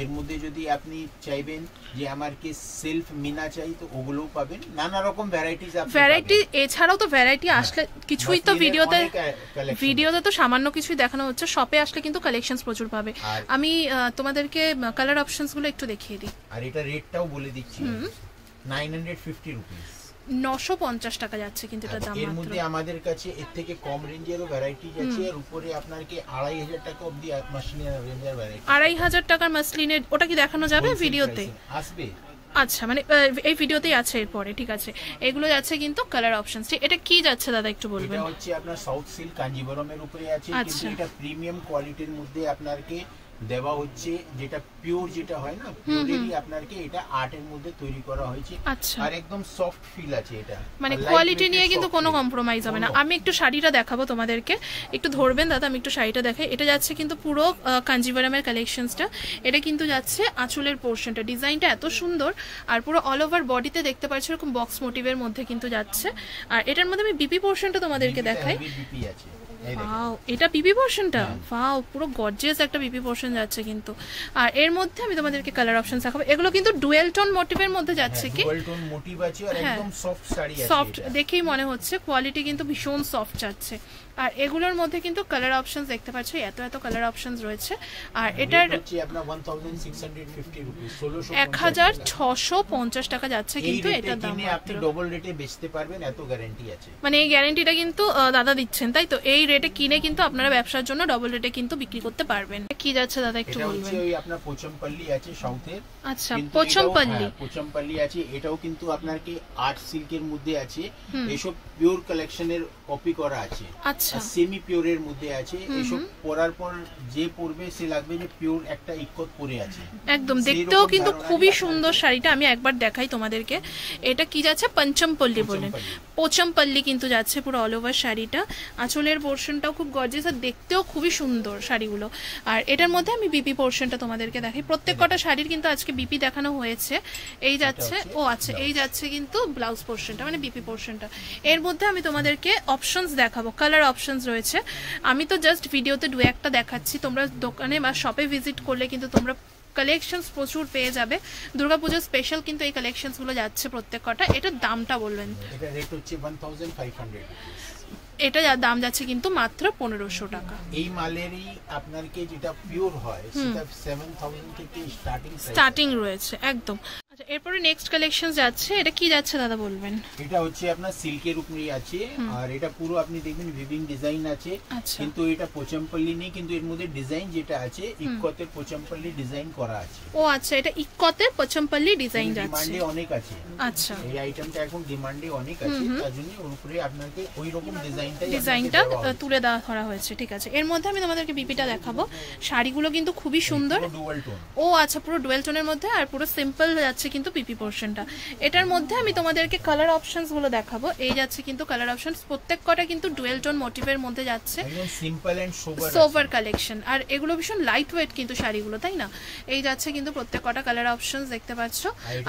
এর মধ্যে যদি আপনি চাইবেন যে আমার কি সেলফ মিনা চাই তো ওগুলোও পাবেন। নানা রকম ভ্যারাইটিজ আপনি ভ্যারাইটি, এছাড়াও তো ভ্যারাইটি আসলে কিছুই তো ভিডিওতে তো সামান্য কিছুই দেখানো হচ্ছে। শপে আসলে কিন্তু কালেকশনস প্রচুর পাবে। আমি তোমাদেরকে কালার অপশনস গুলো একটু দেখিয়ে দিই। আর এটা রেটটাও বলে দিচ্ছি, 950 রুপিস, 950 টাকা যাচ্ছে কিন্তু এটা দাম। এর মধ্যে আমাদের কাছে এর থেকে কম রেঞ্জেরও ভ্যারাইটি আছে। আর উপরে আপনার কি 2500 টাকা অবধি মাসলিনের রেঞ্জের ভ্যারাইটি। 2500 টাকার মাসলিনের, ওটা কি দেখানো যাবে ভিডিওতে? আসবে। আচ্ছা, মানে এই ভিডিওতেই আছে এরপরে। ঠিক আছে, এগুলো যাচ্ছে কিন্তু কালার অপশনস। এটা কি যাচ্ছে দাদা একটু বলবেন? এটা হচ্ছে আপনার সাউথ সিল্ক কাঞ্জিবরমের উপরে আছে, কিন্তু এটা প্রিমিয়াম কোয়ালিটির মধ্যে আপনাকে দেওয়া হচ্ছে, যেটা পিওর যেটা হয় না, পিওরলি আপনাকে এটা আর্টের মধ্যে তৈরি করা হয়েছে। আর একদম সফট ফিল আছে এটা, মানে কোয়ালিটি নিয়ে কিন্তু কোনো কম্প্রোমাইজ হবে না। আমি একটু শাড়িটা দেখাবো তোমাদেরকে, একটু ধরবেন দাদা, আমি একটু শাড়িটা দেখাই। এটা যাচ্ছে কিন্তু পুরো কাঞ্জিবরমের কালেকশনসটা। এটা কিন্তু যাচ্ছে আঁচলের পোর্শনটা, ডিজাইনটা এত সুন্দর। আর পুরো অল ওভার বডিতে দেখতে পাচ্ছ এরকম বক্স মোটিভের মধ্যে কিন্তু যাচ্ছে। আর এটার মধ্যে আমি বিপি পোর্শনটা তোমাদেরকে দেখাই। ওয়াও, এটা বিপি পোর্শনটা, ওয়াও, পুরো গর্জিয়াস একটা বিপি পোর্শন যাচ্ছে কিন্তু। আর এর মধ্যে আমি তোমাদেরকে কালার অপশন দেখাবো। এগুলো কিন্তু ডুয়েল টোন মোটিভের মধ্যে যাচ্ছে। কি ডুয়েল টোন মোটিভ আছে আর একদম সফট শাড়ি আছে। সফট দেখেই মনে হচ্ছে, কোয়ালিটি কিন্তু ভীষণ সফট যাচ্ছে। আর এগুলোর মধ্যে কিন্তু কালার অপশনস দেখতে পাচ্ছ, এত এত কালার অপশনস রয়েছে। আর এটার হচ্ছে আপনার 1650 রুপিস, 1650 টাকা যাচ্ছে কিন্তু এটার দাম। আপনি ডবল রেটে বেচতে পারবেন, এত গ্যারান্টি আছে। মানে এই গ্যারান্টিটা কিন্তু দাদা দিচ্ছেন, তাই তো? এই রেটে কিনে কিন্তু আপনারা ব্যবসার জন্য ডবল রেটে কিন্তু বিক্রি করতে পারবেন। কি যাচ্ছে দাদা একটু বলবেন? এটা হচ্ছে ওই আপনার পোচমপল্লি আছে সাউথের। আচ্ছা, পোচমপল্লি আছে। এটাও কিন্তু আপনার কি আর্ট সিল্কের মধ্যে আছে। এসব পিওর কালেকশনের কপি করা আছে। আচ্ছা, সেমি পিওরের মধ্যে আছে। এসব পরার পর যে পরবে সে লাগবে যে পিওর একটা ইকত পরে আছে। একদম দেখতেও কিন্তু খুবই সুন্দর শাড়িটা। আমি একবার দেখাই তোমাদেরকে। এটা কি যাচ্ছে? পঞ্চমপল্লি বলেন, পোচমপল্লি কিন্তু যাচ্ছে পুরো অল ওভার শাড়িটা। আঁচলের পোর্শনটাও খুব গর্জিয়াস আর দেখতেও খুবই সুন্দর শাড়িগুলো। আর এটার মধ্যে আমি বিপি পোর্শনটা তোমাদেরকে দেখাই। প্রত্যেক কটা শাড়ির কিন্তু আজকে বিপি দেখানো হয়েছে। এই যাচ্ছে, ও আচ্ছা, এই যাচ্ছে কিন্তু ব্লাউজ পোর্শনটা, মানে বিপি পোর্শনটা। এর মধ্যে আমি তোমাদেরকে অপশনস দেখাবো, কালার অপশনস রয়েছে। আমি তো জাস্ট ভিডিওতে দু একটা দেখাচ্ছি, তোমরা দোকানে বা শপে ভিজিট করলে কিন্তু তোমরা কালেকশনস প্রচুর পেয়ে যাবে। দুর্গাপূজার স্পেশাল কিন্তু এই কালেকশনস গুলো যাচ্ছে প্রত্যেক কটা। এটার দামটা বলবেন? এটা রেট হচ্ছে 1500। এটা দাম যাচ্ছে কিন্তু মাত্র 1500 টাকা। এই মালেরই আপনাকে যেটা পিওর হয় সেটা 7000 থেকে স্টার্টিং রয়েছে একদম। আচ্ছা এরপরে নেক্সট কালেকশন যাচ্ছে, এটা কি যাচ্ছে দাদা বলবেন? এটা হচ্ছে আপনার সিল্কের উপরে আছে, আর এটা পুরো আপনি দেখবেন উইভিং ডিজাইন আছে, কিন্তু এটা পোচমপল্লি নেই, কিন্তু এর মধ্যে ডিজাইন যেটা আছে ইক্কতের পোচমপল্লি ডিজাইন করা আছে। ও আচ্ছা, এটা ইক্কতের পোচমপল্লি ডিজাইন যাচ্ছে, ডিমান্ডে অনেক আছে। আচ্ছা, এই আইটেমটা এখন ডিমান্ডে অনেক আছে, তার জন্য ওর উপরে আপনাকে ওই রকম ডিজাইনটা তুলে দেওয়া করা হয়েছে। ঠিক আছে, এর মধ্যে আমি তোমাদেরকে বিপিটা দেখাবো। শাড়িগুলো কিন্তু খুবই সুন্দর। ও আচ্ছা, পুরো ডুয়েল টোনের মধ্যে, আর পুরো সিম্পল যাচ্ছে কিন্তু পিপি পোরশনটা। এটার মধ্যে আমি তোমাদেরকে কালার অপশনস গুলো দেখাবো। এই যাচ্ছে কিন্তু কালার অপশনস, প্রত্যেক কটা কিন্তু ডুয়েল টোন মোটিভের মধ্যে যাচ্ছে, একদম সিম্পল এন্ড সোভার কালেকশন। আর এগুলো ভীষণ লাইট ওয়েট কিন্তু শাড়িগুলো, তাই না? এই যাচ্ছে কিন্তু প্রত্যেক কটা কালার অপশনস দেখতে পাচ্ছ।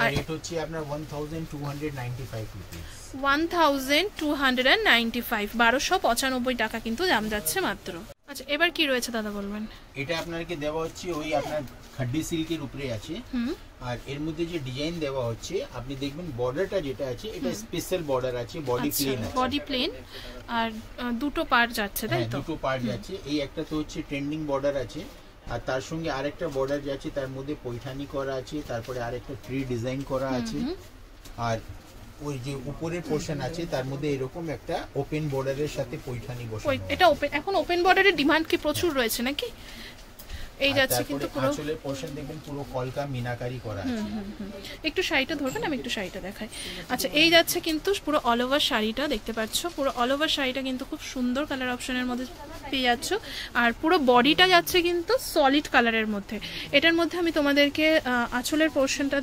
আর এটা হচ্ছে আপনার 1295 রুপিস, 1295, 1295 টাকা কিন্তু দাম যাচ্ছে মাত্র। আচ্ছা এবার কি রয়েছে দাদা বলবেন? এটা আপনাকে দেওয়া হচ্ছে ওই আপনার খাড্ডি সিল্কের উপরে আছে, আর এর মধ্যে যে ডিজাইন দেওয়া হচ্ছে আপনি দেখবেন বর্ডারটা যেটা আছে এটা স্পেশাল বর্ডার আছে, বডি প্লেন আছে, বডি প্লেন, আর দুটো পার্ট যাচ্ছে, তাই তো? দুটো পার্ট যাচ্ছে। এই একটা তো হচ্ছে ট্রেন্ডিং বর্ডার আছে, আর তার সঙ্গে আরেকটা বর্ডার যাচ্ছে, তার মধ্যে পৈঠানি করা আছে, তারপরে আরেকটা ট্রি ডিজাইন করা আছে, আর ওই যে উপরের পোরশন আছে তার মধ্যে এরকম একটা ওপেন বর্ডারের সাথে পৈঠানি বসানো। এটা ওপেন, এখন ওপেন বর্ডারের ডিমান্ড কি প্রচুর রয়েছে নাকি? এই যাচ্ছে কিন্তু পুরো আঁচলের পোরশন দেখবেন পুরো কলকা মিনাকারি করা আছে। একটু শাড়িটা ধরবেন, আমি একটু শাড়িটা দেখাই। আচ্ছা এই যাচ্ছে কিন্তু পুরো অল ওভার শাড়িটা দেখতে পাচ্ছ, পুরো অল ওভার শাড়িটা কিন্তু খুব সুন্দর কালার অপশনের মধ্যে পেয়ে যাচ্ছ, আর পুরো বডিটা যাচ্ছে কিন্তু সলিড কালারের মধ্যে। এটার মধ্যে আমি তোমাদেরকে আঁচলের পোরশনটা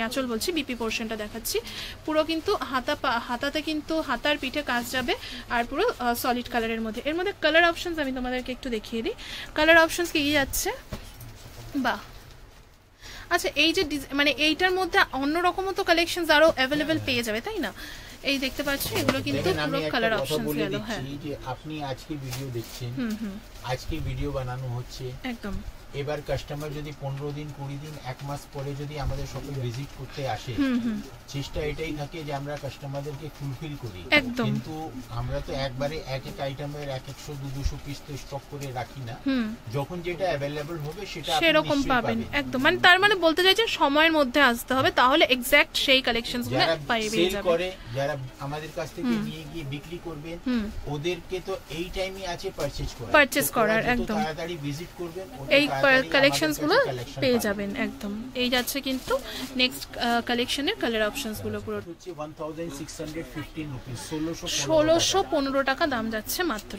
আঁচল বলছি, বিপি পোরশনটা দেখাচ্ছি। পুরো কিন্তু হাতাতে কিন্তু হাতার পিঠে কাজ যাবে, আর পুরো সলিড কালারের মধ্যে। এর মধ্যে কালার অপশনস আমি তোমাদেরকে একটু দেখিয়ে দিই। কালার অপশনস কি যাচ্ছে, বাহ। আচ্ছা এই যে মানে এইটার মধ্যে অন্যরকমও তো কালেকশনস আরো অ্যাভেলেবেল পেয়ে যাবে, তাই না? এই দেখতে পাচ্ছেন এগুলো কিন্তু পুরো কালার অপশনস গেল। হ্যাঁ, যে আপনি আজকে ভিডিও দেখছেন, আজকে ভিডিও বানানো হচ্ছে, একদম। এবার কাস্টমার যদি 15 দিন 20 দিন 1 মাস পরে যদি আমাদের শপে ভিজিট করতে আসে, চেষ্টা এটাই থাকে যে আমরা কাস্টমারদেরকে ফুলফিল করি, কিন্তু আমরা তো একবারে এক এক আইটেমের 100-200 পিস তো স্টক করে রাখি না। যখন যেটা অ্যাভেলেবল হবে সেটা সেরকম পাবেন, একদম। মানে তার মানে বলতে চাইছেন সময়ের মধ্যে আসতে হবে, তাহলে এক্স্যাক্ট সেই কালেকশনস গুলো পেয়ে যাবেন। করে যারা আমাদের কাছ থেকে নিয়ে গিয়ে বিক্রি করবেন ওদেরকে তো এই টাইমই আছে পারচেজ করার, একদম তাড়াতাড়ি ভিজিট করবেন, এই কালেকশনস গুলো পেয়ে যাবেন, একদম। এই যাচ্ছে কিন্তু নেক্সট কালেকশনের কালার অপশনস গুলো পুরো হচ্ছে 1615 রুপিস, 1615 টাকা দাম যাচ্ছে মাত্র।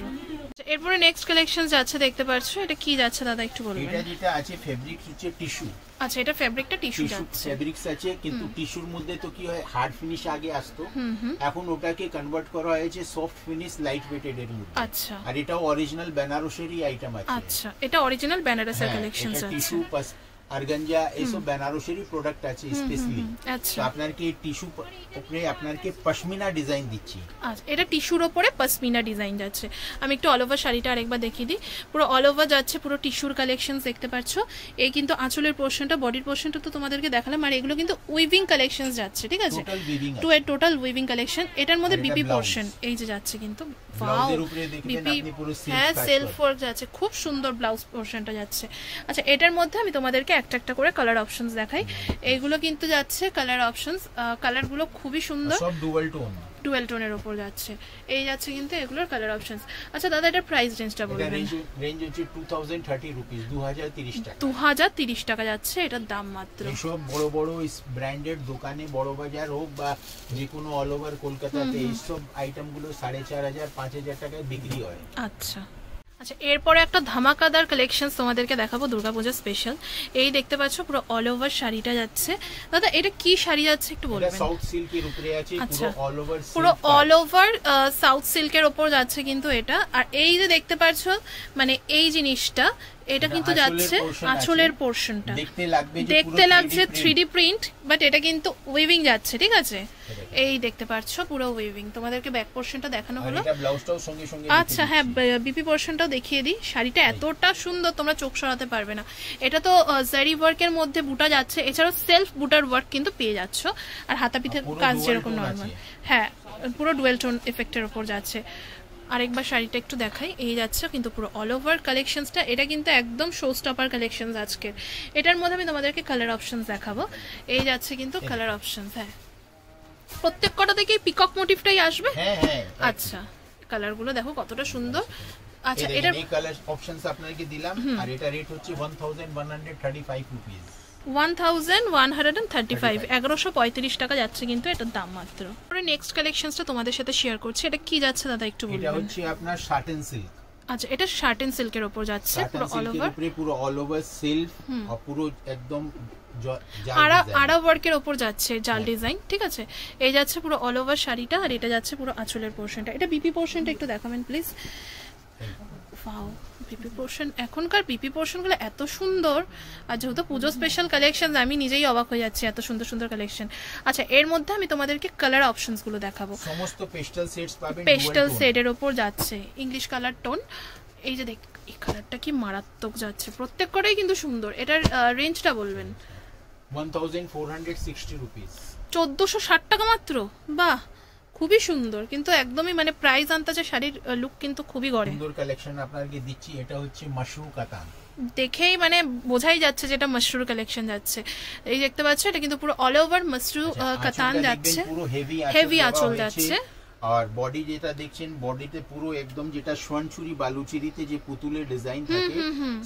এরপরে নেক্সট কালেকশন যাচ্ছে দেখতে পাচ্ছ, এটা কি যাচ্ছে দাদা একটু বলবেন? এটা যেটা আছে ফেব্রিক হচ্ছে টিস্যু। আচ্ছা এটা ফেব্রিকটা টিস্যু যাচ্ছে, ফেব্রিক্স আছে, কিন্তু টিস্যুর মধ্যে তো কি হয় হার্ড ফিনিশ আগে আসতো, এখন ওটাকে কনভার্ট করা হয়েছে সফট ফিনিশ লাইট ওয়েটেড এর মধ্যে। আচ্ছা, আর এটা অরিজিনাল বেনারসেরই আইটেম আছে। আচ্ছা এটা অরিজিনাল বেনারসের কালেকশন আছে, টিস্যু অর্গানজা এইসব বেনারসেরই প্রোডাক্ট আছে স্পেশালি। আচ্ছা, আপনাকে টিস্যু উপরে আপনাকে পশমিনা ডিজাইন দিচ্ছি। আচ্ছা এটা টিস্যুর উপরে পশমিনা ডিজাইন যাচ্ছে। আমি একটু অল ওভার শাড়িটা আরেকবার দেখিয়ে দিই। পুরো অল ওভার যাচ্ছে, পুরো টিস্যুর কালেকশনস দেখতে পাচ্ছ। এই কিন্তু আঁচলের পোরশনটা, বডির পোরশনটা তো তোমাদেরকে দেখালাম, আর এগুলো কিন্তু উইভিং কালেকশনস যাচ্ছে, ঠিক আছে? Total weaving collection. এটার মধ্যে বিপি পোরশন এই যে যাচ্ছে কিন্তু, ওয়াও, বিপি, হ্যাঁ সেলফ ওয়ার্ক যাচ্ছে, খুব সুন্দর ব্লাউজ পোরশনটা যাচ্ছে। আচ্ছা এটার মধ্যে আমি তোমাদেরকে একটা একটা করে কালার অপশনস দেখাই। এইগুলো কিন্তু যাচ্ছে কালার অপশনস, কালারগুলো খুবই সুন্দর, সব ডুয়াল টোনের উপর যাচ্ছে। এই যাচ্ছে কিন্তু এগুলোর কালার অপশনস। আচ্ছা দাদা এটার প্রাইস রেঞ্জটা বলবেন? রেঞ্জ হচ্ছে 2030 রুপিস, 2030 টাকা। 2030 টাকা যাচ্ছে এটার দাম মাত্র। এইসব বড় বড় ব্র্যান্ডেড দোকানে, বড় বাজার হোক বা যে কোনো অল ওভার কলকাতাতে এইসব আইটেমগুলো 4500-5000 টাকায় বিক্রি হয়। আচ্ছা আচ্ছা এরপরে একটা ধামাকাদার কালেকশন তোমাদেরকে দেখাবো, দুর্গাপূজা স্পেশাল। এই দেখতে পাচ্ছ পুরো অল ওভার শাড়িটা যাচ্ছে। দাদা এটা কি শাড়ি যাচ্ছে একটু বলবেন? সাউথ সিল্কের উপরে আছে, পুরো অল ওভার সাউথ সিল্কের উপর যাচ্ছে কিন্তু এটা। আর এই যে দেখতে পাচ্ছ মানে এই জিনিসটা, এটা কিন্তু যাচ্ছে আঁচলের পোরশনটা, দেখতে লাগছে 3D প্রিন্ট, বাট এটা কিন্তু উইভিং যাচ্ছে, ঠিক আছে? এই দেখতে পাচ্ছ পুরো উইভিং। তোমাদেরকে ব্যাক পোরশনটা দেখানো হলো। আচ্ছা হ্যাঁ, বিপি পোরশনটাও দেখিয়ে দিই। শাড়িটা এতটা সুন্দর তোমরা চোখ সরাতে পারবে না। এটা তো জারি ওয়ার্কের মধ্যে বুটা যাচ্ছে, এছাড়াও সেলফ বুটার ওয়ার্ক কিন্তু পেয়ে যাচ্ছ, আর হাতা পিঠের কাজ যেরকম নর্মাল, হ্যাঁ পুরো ডুয়েল টোন এফেক্টের উপর যাচ্ছে। আরেকবার শাড়িটা একটু দেখাই। এই যাচ্ছে কিন্তু পুরো অল ওভার কালেকশনসটা, এটা কিন্তু একদম শো স্টপার কালেকশনস আজকের। এটার মধ্যে আমি তোমাদেরকে কালার অপশনস দেখাবো। এই যাচ্ছে কিন্তু কালার অপশনস। হ্যাঁ, প্রত্যেক কটা থেকে পিকক মোটিভটাই আসবে। হ্যাঁ, আচ্ছা, কালারগুলো দেখো কতটা সুন্দর। আচ্ছা, এটা এই কালার অপশনস আপনাকে দিলাম, আর এটা রেট হচ্ছে 1135 রুপিস। 1135, 1135 টাকা যাচ্ছে কিন্তু এটার দাম মাত্র। পরে নেক্সট কালেকশনসটা তোমাদের সাথে শেয়ার করছি। এটা কি যাচ্ছে দাদা একটু বলবেন? এটা হচ্ছে আপনার শার্টেন সিল্ক। আচ্ছা, এটা শার্টেন সিল্কের উপর যাচ্ছে, পুরো অল ওভার, পুরো অল ওভার সিল্ক, আর পুরো একদম আড়া ওয়ার্কের উপর যাচ্ছে, জাল ডিজাইন। ঠিক আছে, এই যাচ্ছে পুরো অল ওভার শাড়িটা, আর এটা যাচ্ছে পুরো আঁচলের পোরশনটা। এটা বিপি পোরশনটা একটু দেখাবেন প্লিজ। ওয়াও, বিপি পোরশন, এখনকার বিপি পোরশনগুলো এত সুন্দর। আর যেহেতু পুজো স্পেশাল কালেকশন, আমি নিজেই অবাক হয়ে যাচ্ছি, এত সুন্দর সুন্দর কালেকশন। আচ্ছা, এর মধ্যে আমি তোমাদেরকে কালার অপশনস গুলো দেখাবো। সমস্ত পেস্টাল শেডস পাবেন, পেস্টাল শেডের উপর যাচ্ছে, ইংলিশ কালার টোন। এই যে দেখ, এই কালারটা কি মারাত্মক যাচ্ছে, প্রত্যেকটাই কিন্তু সুন্দর। এটার রেঞ্জটা বলবেন? 1460 রুপিস, 1460 টাকা মাত্র। বাহ, খুবই সুন্দর, কিন্তু একদমই মানে প্রাইস আন্দাজে শাড়ির লুক কিন্তু খুবই গড়ে। সুন্দর কালেকশন আপনাকে দিচ্ছি। এটা হচ্ছে মাশরু কাতান, দেখেই মানে বোঝাই যাচ্ছে যেটা মাশরু কালেকশন যাচ্ছে। এই দেখতে পাচ্ছ, এটা কিন্তু পুরো অল ওভার মাশরু কাতান যাচ্ছে, পুরো হেভি আঁচল যাচ্ছে। আর বডি যেটা দেখছেন, বডিতে পুরো একদম যেটা সোয়ানচুরি বালুচুরিতে যে পুতুলের ডিজাইন থাকে,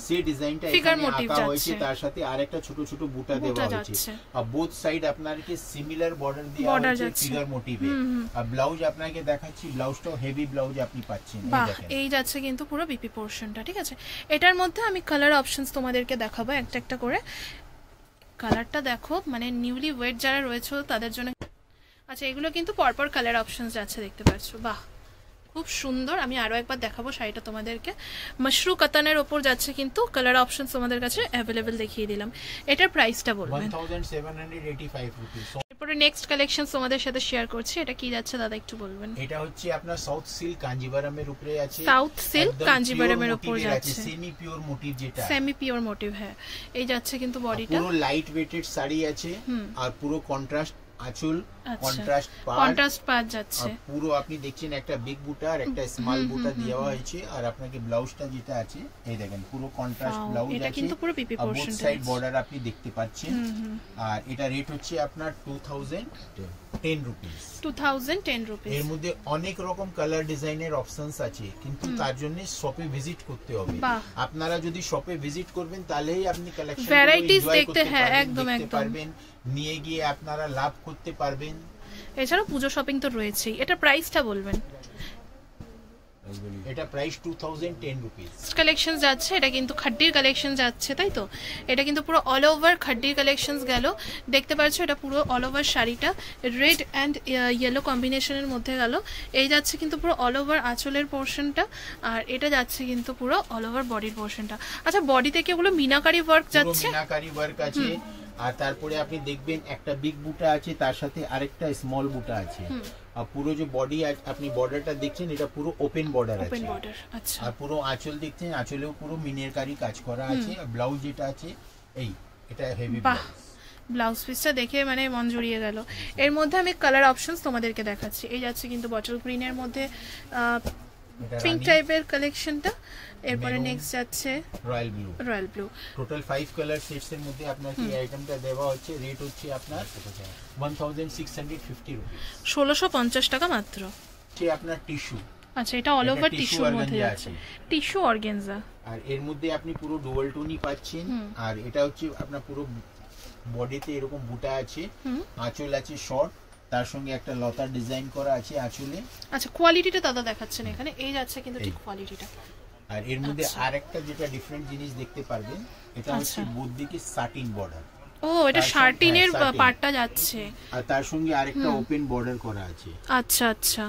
সেই ডিজাইনটা এখানে আঁকা হয়েছে, তার সাথে আরেকটা ছোট ছোট বুটা দেওয়া হয়েছে। আর বোথ সাইড আপনাকে সিমিলার বর্ডার দেওয়া হয়েছে ফিগার মোটিভে। আর ব্লাউজ আপনাকে দেখাচ্ছি, ব্লাউজটাও হেভি ব্লাউজ আপনি পাচ্ছেন। এই যাচ্ছে কিন্তু পুরো বিপি পোরশনটা। ঠিক আছে, এটার মধ্যে আমি কালার অপশনস তোমাদেরকে দেখাবো একটা একটা করে। কালারটা দেখো, মানে নিউলি ওয়েট যারা রয়েছে তাদের জন্য। আচ্ছা, এগুলো কিন্তু পরপর কালার অপশনস যাচ্ছে, দেখতে পাচ্ছ। বাহ, খুব সুন্দর। আমি আরো একবার দেখাবো শাড়িটা তোমাদেরকে। মাশরু কাতানের উপর যাচ্ছে কিন্তু কালার অপশনস তোমাদের কাছে অ্যাভেলেবেল দেখিয়ে দিলাম। এটার প্রাইসটা বলবেন? 1785 রুপিস। এরপরে নেক্সট কালেকশন তোমাদের সাথে শেয়ার করছি। এটা কি যাচ্ছে দাদা একটু বলবেন? এটা হচ্ছে আপনার সাউথ সিল্ক কাঞ্জিভারামের উপরে আছে, সাউথ সিল্ক কাঞ্জিভারামের উপর যাচ্ছে, সেমি পিওর মোটিভ, যেটা সেমি পিওর মোটিভ। হ্যাঁ, এই যাচ্ছে কিন্তু বডিটা পুরো লাইট ওয়েটেড শাড়ি আছে, আর পুরো কন্ট্রাস্ট আঁচল, কন্ট্রাস্ট পাড় যাচ্ছে। পুরো আপনি দেখছেন একটা বিগ বুটা আর একটা স্মল বুটা দেওয়া হয়েছে। আর আপনাকে ব্লাউজটা যেটা আছে, এই দেখেন পুরো কন্ট্রাস্ট ব্লাউজ আছে, এটা কিন্তু পুরো পিপি পোরশন, বোথ সাইড বর্ডার আপনি দেখতে পাচ্ছেন। আর এটা রেট হচ্ছে আপনার 2010 রুপিস। 2010 রুপিস। এর মধ্যে অনেক রকম কালার ডিজাইনের অপশনস আছে, কিন্তু তার জন্য শপে ভিজিট করতে হবে। আপনারা যদি শপে ভিজিট করবেন, তাহলেই আপনি কালেকশন ভ্যারাইটিস দেখতে, হ্যাঁ একদম পারবেন, নিয়ে গিয়ে আপনারা লাভ করতে পারবেন। এছাড়া পুজো শপিং তো রয়েছেই। এটা প্রাইসটা বলবেন? এটা প্রাইস 2010 রুপিস। কালেকশন যাচ্ছে, এটা কিন্তু খাড্ডির কালেকশন যাচ্ছে, তাই তো? এটা কিন্তু পুরো অল ওভার খাড্ডির কালেকশনস গেল, দেখতে পাচ্ছ। এটা পুরো অল ওভার শাড়িটা রেড অ্যান্ড ইয়েলো কম্বিনেশনের মধ্যে গেল। এই যাচ্ছে কিন্তু পুরো অল ওভার আঁচলের পোরশনটা, আর এটা যাচ্ছে কিন্তু পুরো অল ওভার বডির পোরশনটা। আচ্ছা, বডি থেকে ওগুলো মিনাকারি ওয়ার্ক যাচ্ছে, মিনাকারি ওয়ার্ক আছে। আর তারপরে আপনি দেখবেন একটা বিগ বুটা আছে, তার সাথে আরেকটা স্মল বুটা আছে। আর পুরো যে বডি আপনি বর্ডারটা দেখছেন, এটা পুরো ওপেন বর্ডার আছে। আচ্ছা, আর পুরো আঁচল দেখছেন, আঁচলেও পুরো মিনাকারি কাজ করা আছে। আর ব্লাউজ যেটা আছে, এই এটা হেভি ব্লাউজ। ব্লাউজ পিসটা দেখে মানে মন জুড়িয়ে গেল। এর মধ্যে আমি কালার অপশনস তোমাদেরকে দেখাচ্ছি। এই যাচ্ছে কিন্তু বটল গ্রিনের মধ্যে পিঙ্ক টাইপের কালেকশনটা। এরপরে নেক্সট যাচ্ছে royal blue. Royal blue. Total 5 colour sets এর মধ্যে আপনাকে এই আইটেমটা দেওয়া হচ্ছে। রেট হচ্ছে আপনার 1650 রুপিস, 1650 টাকা মাত্র। যে আপনার টিস্যু। আচ্ছা, এটা অল ওভার টিস্যুর মধ্যে যাচ্ছে, টিস্যু অর্গানজা। আর এর মধ্যে আপনি পুরো ডুয়াল টোনই পাচ্ছেন। আর এটা হচ্ছে আপনার পুরো বডিতে এরকম বুটা আছে, আঁচল আছে শর্ট, তার সঙ্গে একটা লতার ডিজাইন করা আছে আঁচলে। আচ্ছা, কোয়ালিটিটা দাদা দেখাচ্ছেন এখানে, এই যাচ্ছে কিন্তু ঠিক কোয়ালিটিটা। আর এর মধ্যে আরেকটা যেটা ডিফারেন্ট জিনিস দেখতে পারবেন, এটা হচ্ছে বোথ দিকে সাটিন বর্ডার। ও, এটা শার্টিনের পার্টটা যাচ্ছে, আর তার সঙ্গে আরেকটা ওপেন বর্ডার করা আছে। আচ্ছা আচ্ছা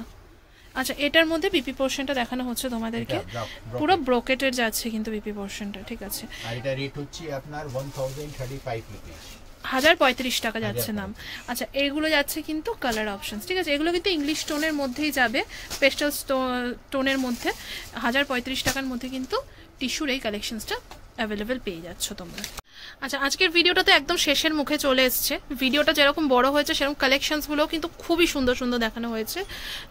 আচ্ছা, এটার মধ্যে বিপি পোরশনটা দেখানো হচ্ছে তোমাদেরকে, পুরো ব্রোকেটের যাচ্ছে কিন্তু বিপি পোরশনটা। ঠিক আছে, আর এটা রেট হচ্ছে আপনার 1035 রুপিস, 1035 টাকা যাচ্ছে নাম। আচ্ছা, এগুলো যাচ্ছে কিন্তু কালার অপশনস। ঠিক আছে, এগুলো কিন্তু ইংলিশ টোনের মধ্যেই যাবে, পেস্টাল টোনের মধ্যে। 1035 টাকার মধ্যে কিন্তু টিস্যুর এই কালেকশনসটা অ্যাভেলেবেল পেয়ে যাচ্ছ তোমরা। আচ্ছা, আজকের ভিডিওটা তো একদম শেষের মুখে চলে এসছে। ভিডিওটা যেরকম বড় হয়েছে সেরকম কালেকশনসগুলো কিন্তু খুবই সুন্দর সুন্দর দেখানো হয়েছে।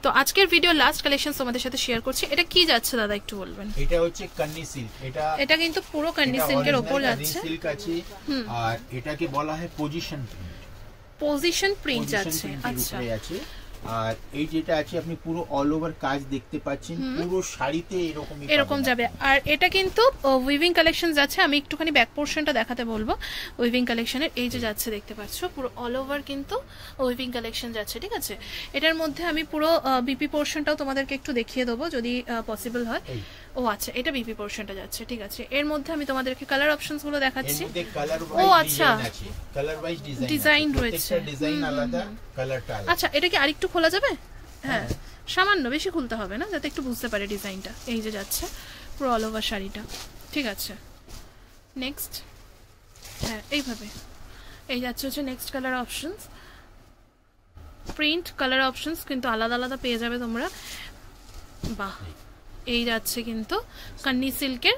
তো আজকের ভিডিও লাস্ট কালেকশনস তোমাদের সাথে শেয়ার করছি। এটা কি যাচ্ছে দাদা একটু বলবেন? এটা হচ্ছে কান্নি সিল্ক। এটা কিন্তু পুরো কান্নি সিল্কের উপর যাচ্ছে। সিল্ক আছে আর এটাকে বলা হয় পজিশন প্রিন্ট যাচ্ছে। আচ্ছা, আর এই যেটা আছে আপনি পুরো অল ওভার কাজ দেখতে পাচ্ছেন, পুরো শাড়িতে এরকম যাবে। আর এটা কিন্তু উইভিং কালেকশন যাচ্ছে। আমি একটুখানি ব্যাক পোর্শনটা দেখাতে বলবো। উইভিং কালেকশনের এই যে যাচ্ছে দেখতে পাচ্ছ, পুরো অল ওভার কিন্তু উইভিং কালেকশন যাচ্ছে, ঠিক আছে। এটার মধ্যে আমি পুরো বিপি পোর্শনটাও তোমাদেরকে একটু দেখিয়ে দেবো যদি পসিবল হয়। ও আচ্ছা, এটা বিপি পোর্শনটা যাচ্ছে, ঠিক আছে। এর মধ্যে আমি তোমাদেরকে কালার অপশনস গুলো দেখাচ্ছি। ও আচ্ছা, কালার ওয়াইজ ডিজাইন রয়েছে। ডিজাইন আলাদা, কালারটা আলাদা। আচ্ছা, এটা কি আরেকটু খোলা যাবে? হ্যাঁ, সামান্য, বেশি খুলতে হবে না, যাতে একটু বুঝতে পারে ডিজাইনটা। এই যে যাচ্ছে পুরো অল ওভার শাড়িটা, ঠিক আছে। নেক্সট, হ্যাঁ এইভাবে এই যাচ্ছে হচ্ছে next colour options. Print colour options কিন্তু আলাদা আলাদা পেয়ে যাবে তোমরা। বাহ, এই যাচ্ছে কিন্তু কান্নি সিল্কের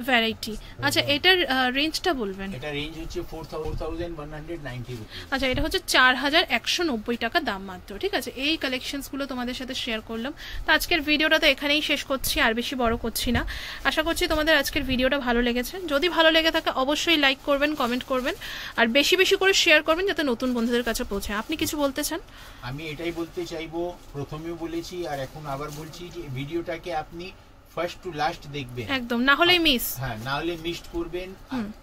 ভ্যারাইটি। আচ্ছা, এটার রেঞ্জটা বলবেন? এটা রেঞ্জ হচ্ছে 4190 রুপি। আচ্ছা, এটা হচ্ছে 4190 টাকা দাম মাত্র, ঠিক আছে। এই কালেকশনসগুলো তোমাদের সাথে শেয়ার করলাম। তো আজকের ভিডিওটা তো এখানেই শেষ করছি, আর বেশি বড় করছি না। আশা করছি তোমাদের আজকের ভিডিওটা ভালো লেগেছে। যদি ভালো লেগে থাকে অবশ্যই লাইক করবেন, কমেন্ট করবেন, আর বেশি বেশি করে শেয়ার করবেন যাতে নতুন বন্ধুদের কাছে পৌঁছায়। আপনি কিছু বলতে চান? আমি এটাই বলতে চাইবো, প্রথমেও বলেছি আর এখন আবার বলছি যে ভিডিওটাকে আপনি ফার্স্ট টু লাস্ট দেখবেন, একদম, না হলে মিস। হ্যাঁ, না হলে মিস করবেন।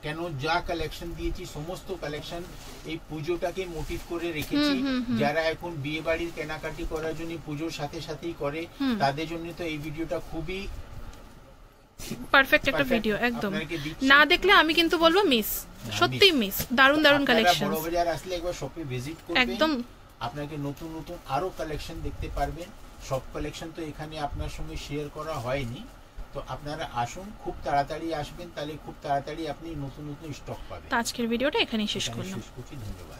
কেন, যা কালেকশন দিয়েছি সমস্ত কালেকশন এই পুজোটাকে মোটিভ করে রেখেছি। যারা এখন বিয়ে বাড়ির কেনাকাটি করার জন্য পুজোর সাথে সাথেই করে, তাদের জন্য তো এই ভিডিওটা খুবই পারফেক্ট একটা ভিডিও। একদম, না দেখলে আমি কিন্তু বলবো মিস, সত্যি মিস। দারুন দারুন কালেকশন। বড় বাজার আসলে একবার শপে ভিজিট করবেন, একদম আপনাকে নতুন নতুন আরো কালেকশন দেখতে পারবেন। সব কালেকশন তো এখানে আপনার সঙ্গে শেয়ার করা হয়নি, তো আপনারা আসুন, খুব তাড়াতাড়ি আসবেন, তাহলে খুব তাড়াতাড়ি আপনি নতুন নতুন স্টক পাবেন। আজকের ভিডিওটা এখানেই শেষ করলাম। ধন্যবাদ।